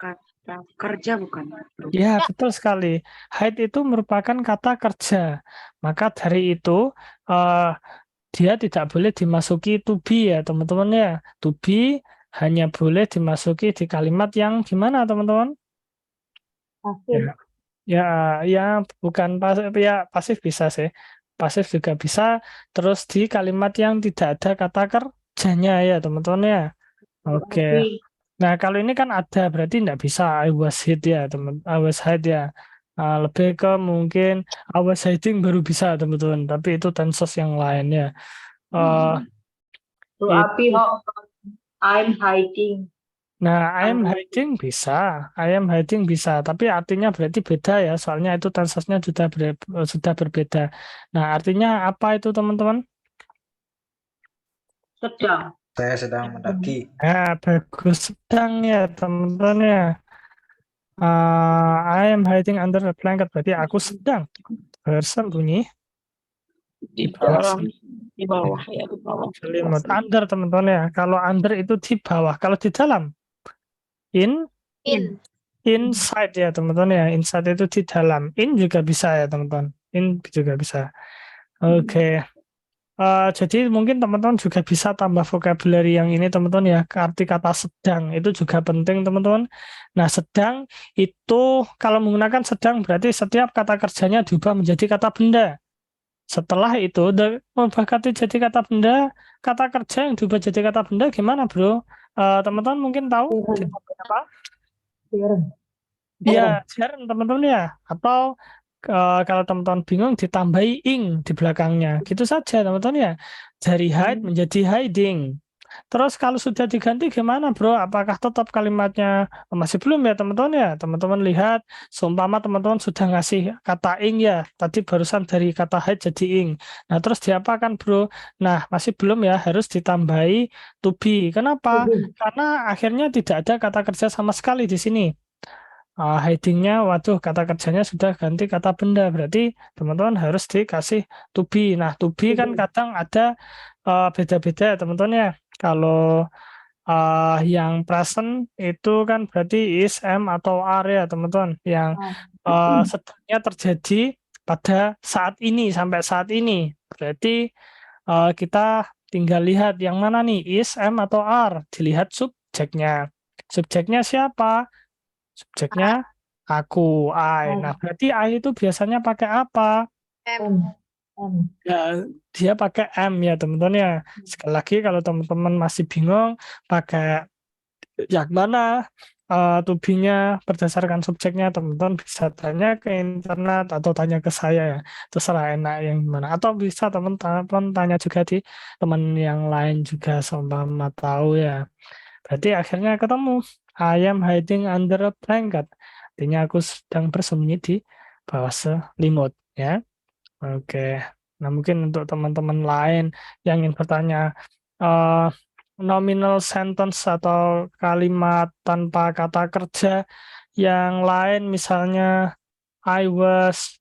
Kata kerja bukan?
Ya, betul sekali. Hide itu merupakan kata kerja. Maka dari itu dia tidak boleh dimasuki to be ya teman-teman ya. To be hanya boleh dimasuki di kalimat yang gimana teman-teman? Ya, ya, ya bukan pasif ya pasif bisa sih. Pasif juga bisa. Terus di kalimat yang tidak ada kata kerjanya ya teman-teman ya. Oke. Nah kalau ini kan ada berarti tidak bisa I was hit ya teman. I was hide ya. Lebih ke mungkin I was hiding baru bisa teman-teman. Tapi itu tenses yang lain ya.
Api I'm hiding.
Nah, I am hiding bisa, I am hiding bisa, tapi artinya berarti beda ya, soalnya itu tensesnya sudah berbeda. Nah, artinya apa itu teman-teman?
Sedang.
Saya sedang mendaki.
Nah, bagus sedang ya teman-teman ya. I am hiding under a blanket, berarti aku sedang bersembunyi
Di
bawah
di bawah ya, di bawah.
selimut. Under teman-teman ya, kalau under itu di bawah, kalau di dalam in inside ya teman-teman ya, inside itu di dalam, in juga bisa ya teman-teman, in juga bisa. Oke. Jadi mungkin teman-teman juga bisa tambah vocabulary yang ini teman-teman ya, arti kata sedang itu juga penting teman-teman. Nah, sedang itu kalau menggunakan sedang berarti setiap kata kerjanya diubah menjadi kata benda. Setelah itu mengubah kata jadi kata benda, kata kerja yang diubah jadi kata benda gimana bro? Teman-teman mungkin tahu apa? Iya, gerund teman-teman ya. Atau kalau teman-teman bingung ditambahi ing di belakangnya. Gitu saja teman-teman ya. Dari hide menjadi hiding. Terus kalau sudah diganti gimana bro? Apakah tetap kalimatnya masih belum ya teman-teman ya? Teman-teman lihat, seumpama teman-teman sudah ngasih kata ing ya. Tadi barusan dari kata hide jadi ing. Nah terus diapakan bro? Nah masih belum ya, harus ditambahi to be. Kenapa? Karena akhirnya tidak ada kata kerja sama sekali di sini. Hidingnya, waduh kata kerjanya sudah ganti kata benda, berarti teman-teman harus dikasih to be. Nah to be kan kadang ada beda-beda ya teman-teman ya. Kalau yang present itu kan berarti is, am, atau are ya teman-teman. Yang sedangnya terjadi pada saat ini, sampai saat ini. Berarti kita tinggal lihat yang mana nih, is, am, atau are. Dilihat subjeknya. Subjeknya siapa? Subjeknya aku, I. Nah, berarti I itu biasanya pakai apa? Ya, dia pakai M ya teman-teman ya. Sekali lagi kalau teman-teman masih bingung pakai yang mana to be-nya berdasarkan subjeknya, teman-teman bisa tanya ke internet atau tanya ke saya ya. Terserah enak yang mana. Atau bisa teman-teman tanya juga di teman yang lain juga seumpama tahu ya. Berarti akhirnya ketemu. I am hiding under a blanket. Artinya aku sedang bersembunyi di bawah selimut ya. Oke. Nah, mungkin untuk teman-teman lain yang ingin bertanya nominal sentence atau kalimat tanpa kata kerja yang lain misalnya I was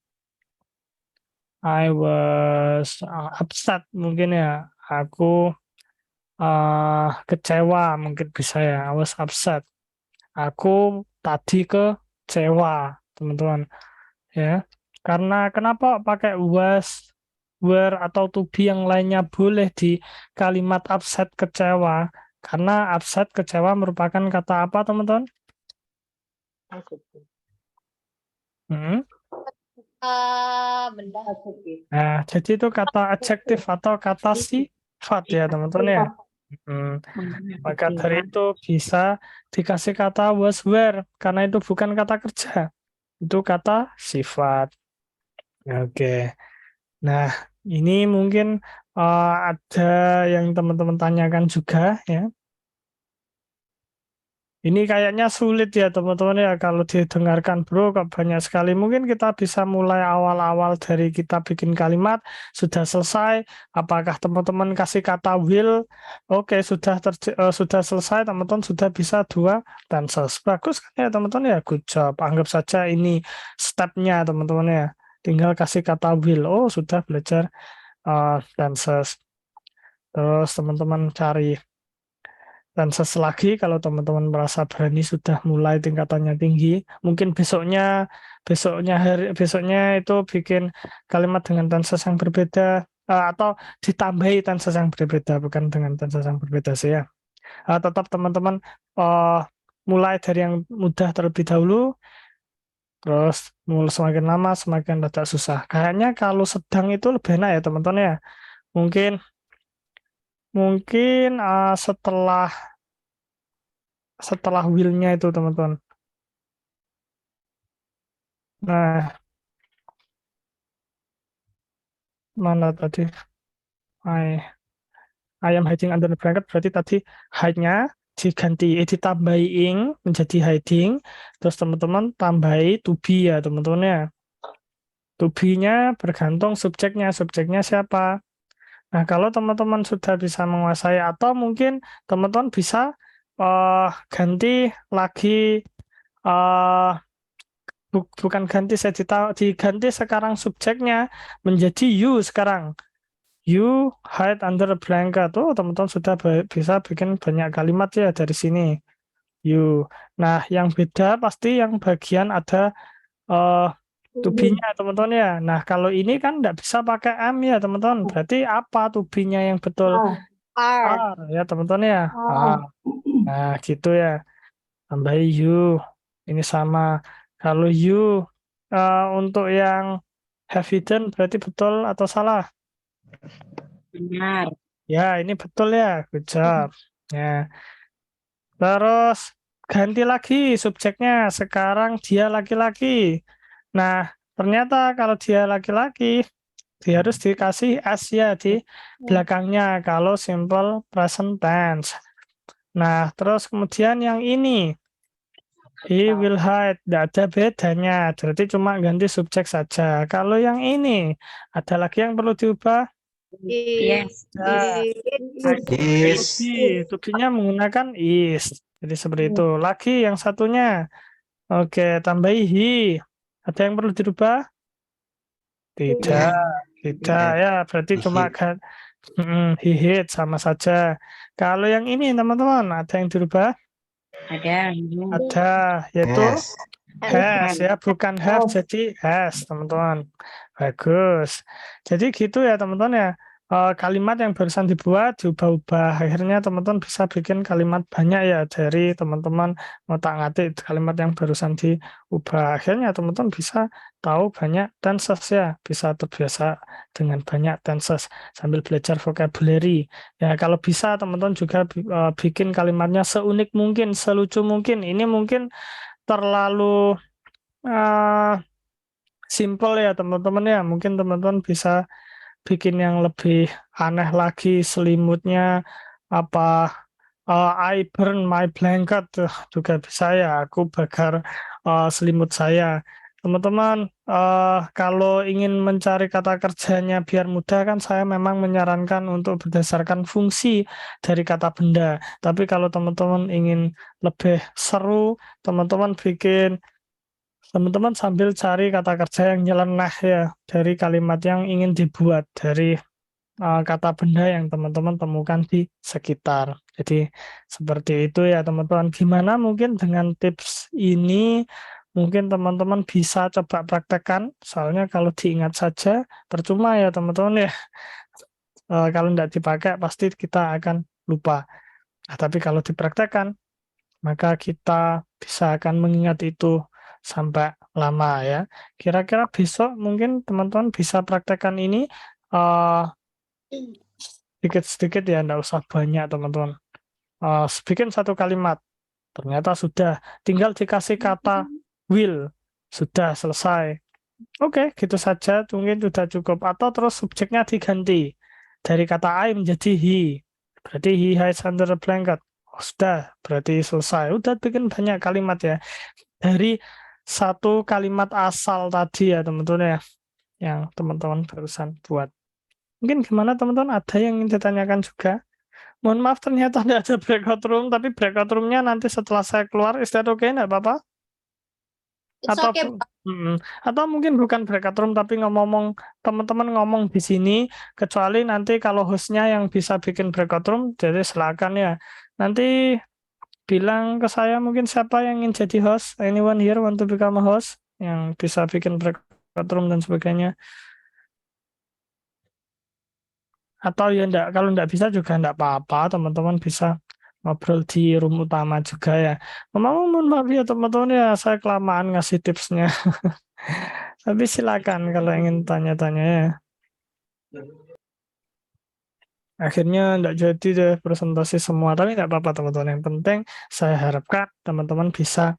upset mungkin ya. Aku kecewa mungkin bisa ya. I was upset. Aku tadi kecewa, teman-teman. Ya, karena kenapa pakai was, were atau to be yang lainnya boleh di kalimat upset kecewa? Karena upset kecewa merupakan kata apa, teman-teman? Hmm?
Benda.
Nah, jadi itu kata adjektif atau kata sifat ya, teman-teman ya. Hmm. Maka dari itu bisa dikasih kata was, were, karena itu bukan kata kerja, itu kata sifat. Oke. Nah, ini mungkin ada yang teman-teman tanyakan juga ya. Ini kayaknya sulit ya teman-teman ya kalau didengarkan bro, kok banyak sekali. Mungkin kita bisa mulai awal-awal dari kita bikin kalimat sudah selesai. Apakah teman-teman kasih kata will? Oke, sudah selesai, teman-teman sudah bisa 2 tenses. Bagus kan ya teman-teman ya, good job. Anggap saja ini stepnya teman-teman ya. Tinggal kasih kata will. Oh, sudah belajar tenses. Terus teman-teman cari tenses lagi kalau teman-teman merasa berani sudah mulai tingkatannya tinggi. Mungkin besoknya itu bikin kalimat dengan tenses yang berbeda atau ditambahi tenses yang berbeda, bukan dengan tenses yang berbeda sih ya. Tetap teman-teman mulai dari yang mudah terlebih dahulu. Terus semakin lama semakin rada susah. Kayaknya kalau sedang itu lebih enak ya teman-teman ya. Mungkin setelah will-nya itu teman-teman. Nah, mana tadi? I am hiding under the blanket, berarti tadi hide-nya ditambahi ing menjadi hiding. Terus teman-teman tambahi to be ya teman-teman ya. To be-nya bergantung subjeknya. Subjeknya siapa? Nah, kalau teman-teman sudah bisa menguasai atau mungkin teman-teman bisa ganti lagi bukan ganti, saya diganti sekarang subjeknya menjadi you sekarang. You hide under a blanket. Oh, teman-teman sudah bisa bikin banyak kalimat ya dari sini. You. Nah, yang beda pasti yang bagian ada to be-nya teman-teman ya. Nah, kalau ini kan tidak bisa pakai am ya teman-teman. Berarti apa to be-nya yang betul?
Are.
Ya teman-teman ya. Nah, gitu ya. Tambahi you. Ini sama. Kalau you untuk yang have hidden berarti betul atau salah?
Benar.
Ya, ini betul ya. Good job. Ya. Terus ganti lagi subjeknya. Sekarang dia laki-laki. Nah, ternyata kalau dia laki-laki, dia harus dikasih s ya di belakangnya kalau simple present tense. Nah, terus kemudian yang ini. He will hide. Tidak ada bedanya. Berarti cuma ganti subjek saja. Kalau yang ini, ada lagi yang perlu diubah?
Yes.
Ya.
Yes.
To-be-nya menggunakan is. Jadi seperti itu. Lagi yang satunya. Oke, tambahi he. Ada yang perlu dirubah? Tidak. Tidak ya. Berarti cuma kan he hid sama saja. Kalau yang ini teman-teman, ada yang dirubah?
Ada.
Ada, yaitu
Yes.
has ya, bukan have jadi has, teman-teman. Bagus. Jadi gitu ya, teman-teman ya. Kalimat yang barusan dibuat diubah-ubah. Akhirnya teman-teman bisa bikin kalimat banyak ya dari teman-teman ngotak-ngatik kalimat yang barusan diubah. Akhirnya teman-teman bisa tahu banyak tenses ya, bisa terbiasa dengan banyak tenses sambil belajar vocabulary. Ya, kalau bisa teman-teman juga bikin kalimatnya seunik mungkin, selucu mungkin. Ini mungkin terlalu simple ya teman-teman ya. Mungkin teman-teman bisa bikin yang lebih aneh lagi, selimutnya apa I burn my blanket juga bisa ya. Aku bakar selimut saya. Teman-teman, kalau ingin mencari kata kerjanya biar mudah kan saya memang menyarankan untuk berdasarkan fungsi dari kata benda. Tapi kalau teman-teman ingin lebih seru, teman-teman sambil cari kata kerja yang nyeleneh ya dari kalimat yang ingin dibuat dari kata benda yang teman-teman temukan di sekitar. Jadi seperti itu ya teman-teman. Gimana mungkin dengan tips ini mungkin teman-teman bisa coba praktekkan. Soalnya kalau diingat saja percuma ya teman-teman ya. Kalau tidak dipakai pasti kita akan lupa. Nah, tapi kalau dipraktekkan maka kita bisa akan mengingat itu sampai lama ya. Kira-kira besok mungkin teman-teman bisa praktekkan ini sedikit-sedikit ya, enggak usah banyak teman-teman. Bikin satu kalimat, ternyata sudah. Tinggal dikasih kata will, sudah selesai. Oke, gitu saja, mungkin sudah cukup. Atau terus subjeknya diganti. Dari kata I menjadi he. Berarti he hides under a blanket. Oh, sudah, berarti selesai. Udah bikin banyak kalimat ya. Dari satu kalimat asal tadi ya teman-teman ya. Yang teman-teman barusan buat. Mungkin gimana teman-teman? Ada yang ingin ditanyakan juga? Mohon maaf ternyata tidak ada breakout room, tapi breakout roomnya nanti setelah saya keluar, is that okay? Tidak apa-apa?
It's
Atau
okay.
atau mungkin bukan breakout room tapi ngomong teman-teman ngomong di sini, kecuali nanti kalau hostnya yang bisa bikin breakout room, jadi silakan ya. Nanti bilang ke saya mungkin siapa yang ingin jadi host, anyone here want to become a host yang bisa bikin breakout room dan sebagainya. Atau ya enggak, kalau enggak bisa juga enggak apa-apa, teman-teman bisa ngobrol di room utama juga ya. Mohon maaf ya teman-teman ya, saya kelamaan ngasih tipsnya. Tapi silakan kalau ingin tanya-tanya ya. Akhirnya enggak jadi deh presentasi semua, tapi enggak apa-apa teman-teman. Yang penting saya harapkan teman-teman bisa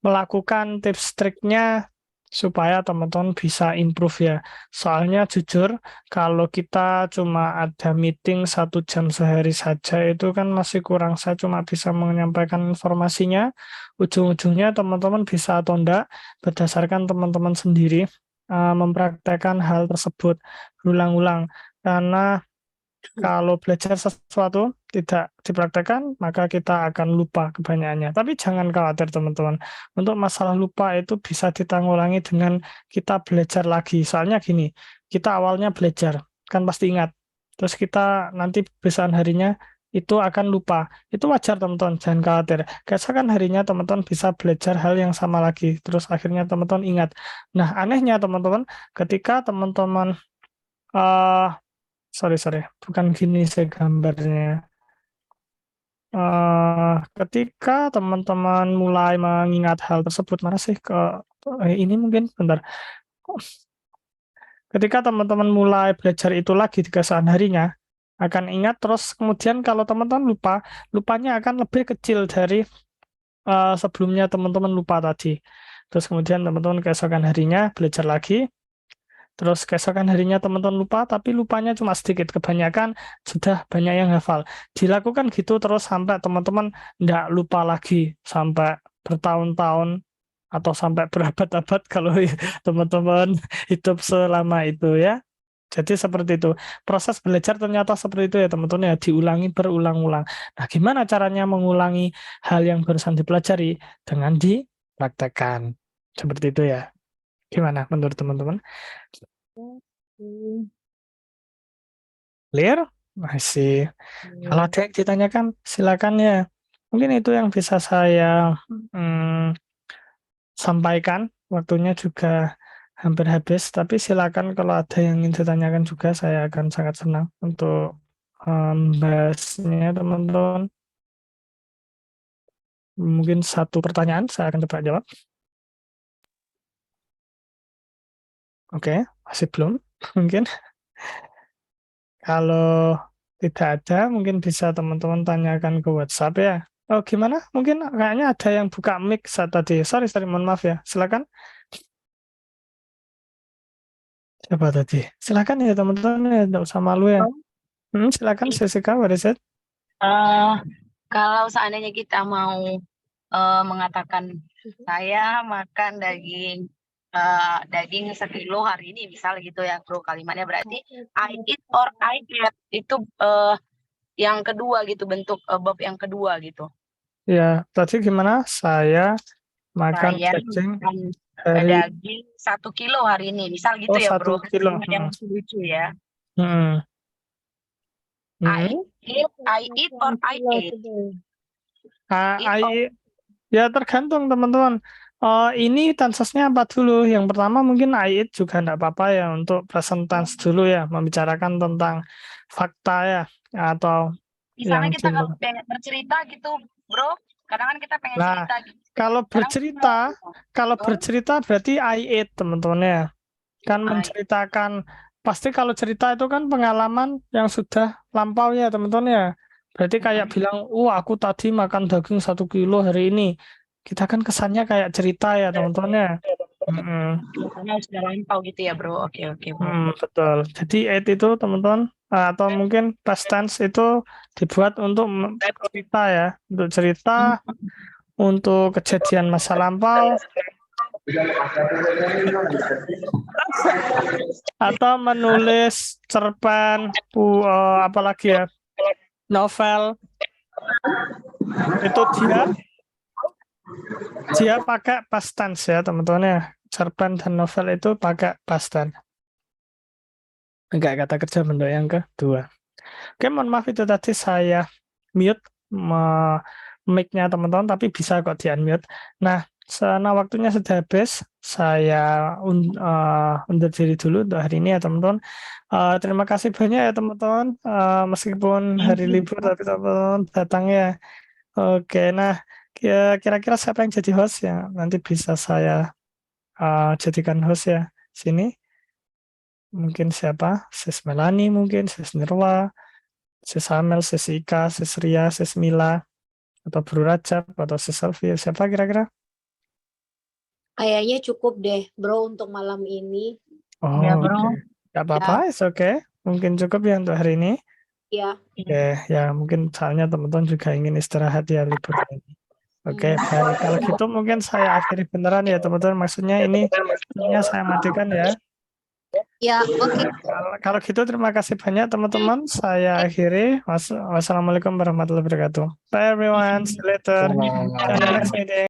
melakukan tips triknya supaya teman-teman bisa improve ya. Soalnya jujur, kalau kita cuma ada meeting 1 jam sehari saja, itu kan masih kurang. Saya cuma bisa menyampaikan informasinya. Ujung-ujungnya teman-teman bisa atau enggak, berdasarkan teman-teman sendiri, mempraktekkan hal tersebut berulang-ulang. Karena kalau belajar sesuatu tidak dipraktekkan, maka kita akan lupa kebanyakannya. Tapi jangan khawatir teman-teman. Untuk masalah lupa itu bisa ditanggulangi dengan kita belajar lagi. Soalnya gini, kita awalnya belajar, kan pasti ingat. Terus kita nanti besokan harinya itu akan lupa. Itu wajar teman-teman, jangan khawatir. Keesokan harinya teman-teman bisa belajar hal yang sama lagi. Terus akhirnya teman-teman ingat. Nah, anehnya teman-teman, ketika teman-teman sorry, bukan gini saya gambarnya. Ketika teman-teman mulai mengingat hal tersebut, mana sih ini mungkin bentar. Ketika teman-teman mulai belajar itu lagi di keesokan harinya, akan ingat terus kemudian kalau teman-teman lupa, lupanya akan lebih kecil dari sebelumnya teman-teman lupa tadi. Terus kemudian teman-teman keesokan harinya belajar lagi. Terus keesokan harinya teman-teman lupa, tapi lupanya cuma sedikit. Kebanyakan sudah banyak yang hafal. Dilakukan gitu terus sampai teman-teman tidak lupa lagi. Sampai bertahun-tahun atau sampai berabad-abad kalau teman-teman hidup selama itu ya. Jadi seperti itu. Proses belajar ternyata seperti itu ya teman-teman ya. Diulangi berulang-ulang. Nah gimana caranya mengulangi hal yang barusan dipelajari? Dengan dipraktekkan. Seperti itu ya. Gimana menurut teman-teman? Clear? Masih. Kalau ada yang ditanyakan, silakan ya. Mungkin itu yang bisa saya sampaikan. Waktunya juga hampir habis. Tapi silakan kalau ada yang ingin ditanyakan juga, saya akan sangat senang untuk membahasnya, teman-teman. Mungkin satu pertanyaan, saya akan coba jawab. Oke, masih belum mungkin. Kalau tidak ada, mungkin bisa teman-teman tanyakan ke WhatsApp ya. Oh, gimana? Mungkin kayaknya ada yang buka mic saat tadi. Sorry, mohon maaf ya. Silakan. Siapa tadi? Silakan ya teman-teman, ya, tidak usah malu ya. Silakan Jessica, what is it?
Kalau seandainya kita mau mengatakan saya makan daging 1 kilo hari ini, misal gitu ya bro, kalimatnya berarti I eat or I get, itu yang kedua gitu, bentuk verb yang kedua gitu.
Ya, tadi gimana? Saya makan
Saya
daging
makan daging 1 kilo hari ini, misal gitu ya bro.
1 kilo.
Yang lucu ya.
Hmm.
I
Hmm.
eat or I ate.
Ya tergantung teman-teman. Ini tensesnya apa dulu? Yang pertama mungkin I eat juga enggak apa-apa ya untuk present tense dulu ya, membicarakan tentang fakta ya atau
Misalnya
yang
kita kalau
jumlah.
pengen bercerita gitu, bro. Kadang kan kita pengen
Nah,
cerita gitu.
kalau bercerita berarti I eat teman-teman ya. Kan menceritakan pasti kalau cerita itu kan pengalaman yang sudah lampau ya teman-teman ya. Berarti kayak bilang, aku tadi makan daging 1 kilo hari ini. Kita kan kesannya kayak cerita ya teman-teman ya.
Karena sudah lampau gitu ya, bro. Oke, bro.
Betul. Jadi eat itu teman-teman atau mungkin past tense itu dibuat untuk cerita ya, untuk cerita, untuk kejadian masa lampau, atau menulis cerpen, apalagi ya, novel. Itu dia pakai past tense ya teman-teman ya. Cerpen dan novel itu pakai past tense. Enggak kata kerja bentuk yang kedua. Oke, mohon maaf itu tadi saya mute mic-nya teman-teman, tapi bisa kok di-unmute. Nah, waktunya sudah habis. Saya undur diri dulu untuk hari ini ya teman-teman. Terima kasih banyak ya teman-teman. Meskipun hari libur tapi teman-teman datang ya. Oke, nah kira-kira siapa yang jadi host ya? Nanti bisa saya jadikan host ya. Sini. Mungkin siapa? Sis Melani mungkin, Sis Nirwa, Sis Amel, Sis Ika, Sis Ria, Sis Mila, atau Bro Rajab, atau Sis Selfie. Siapa kira-kira?
Kayaknya cukup deh, bro, untuk malam ini.
Ya, bro.
Oke. Gak apa-apa, it's okay. Mungkin cukup ya untuk hari ini.
Ya.
Oke, ya mungkin soalnya teman-teman juga ingin istirahat ya libur ini. Oke, baik. Kalau gitu mungkin saya akhiri beneran ya teman-teman. Maksudnya ini saya matikan ya.
Ya, oke.
Kalau gitu terima kasih banyak teman-teman. Saya akhiri. Wassalamualaikum warahmatullahi wabarakatuh. Bye everyone. See you later. See you in the next meeting.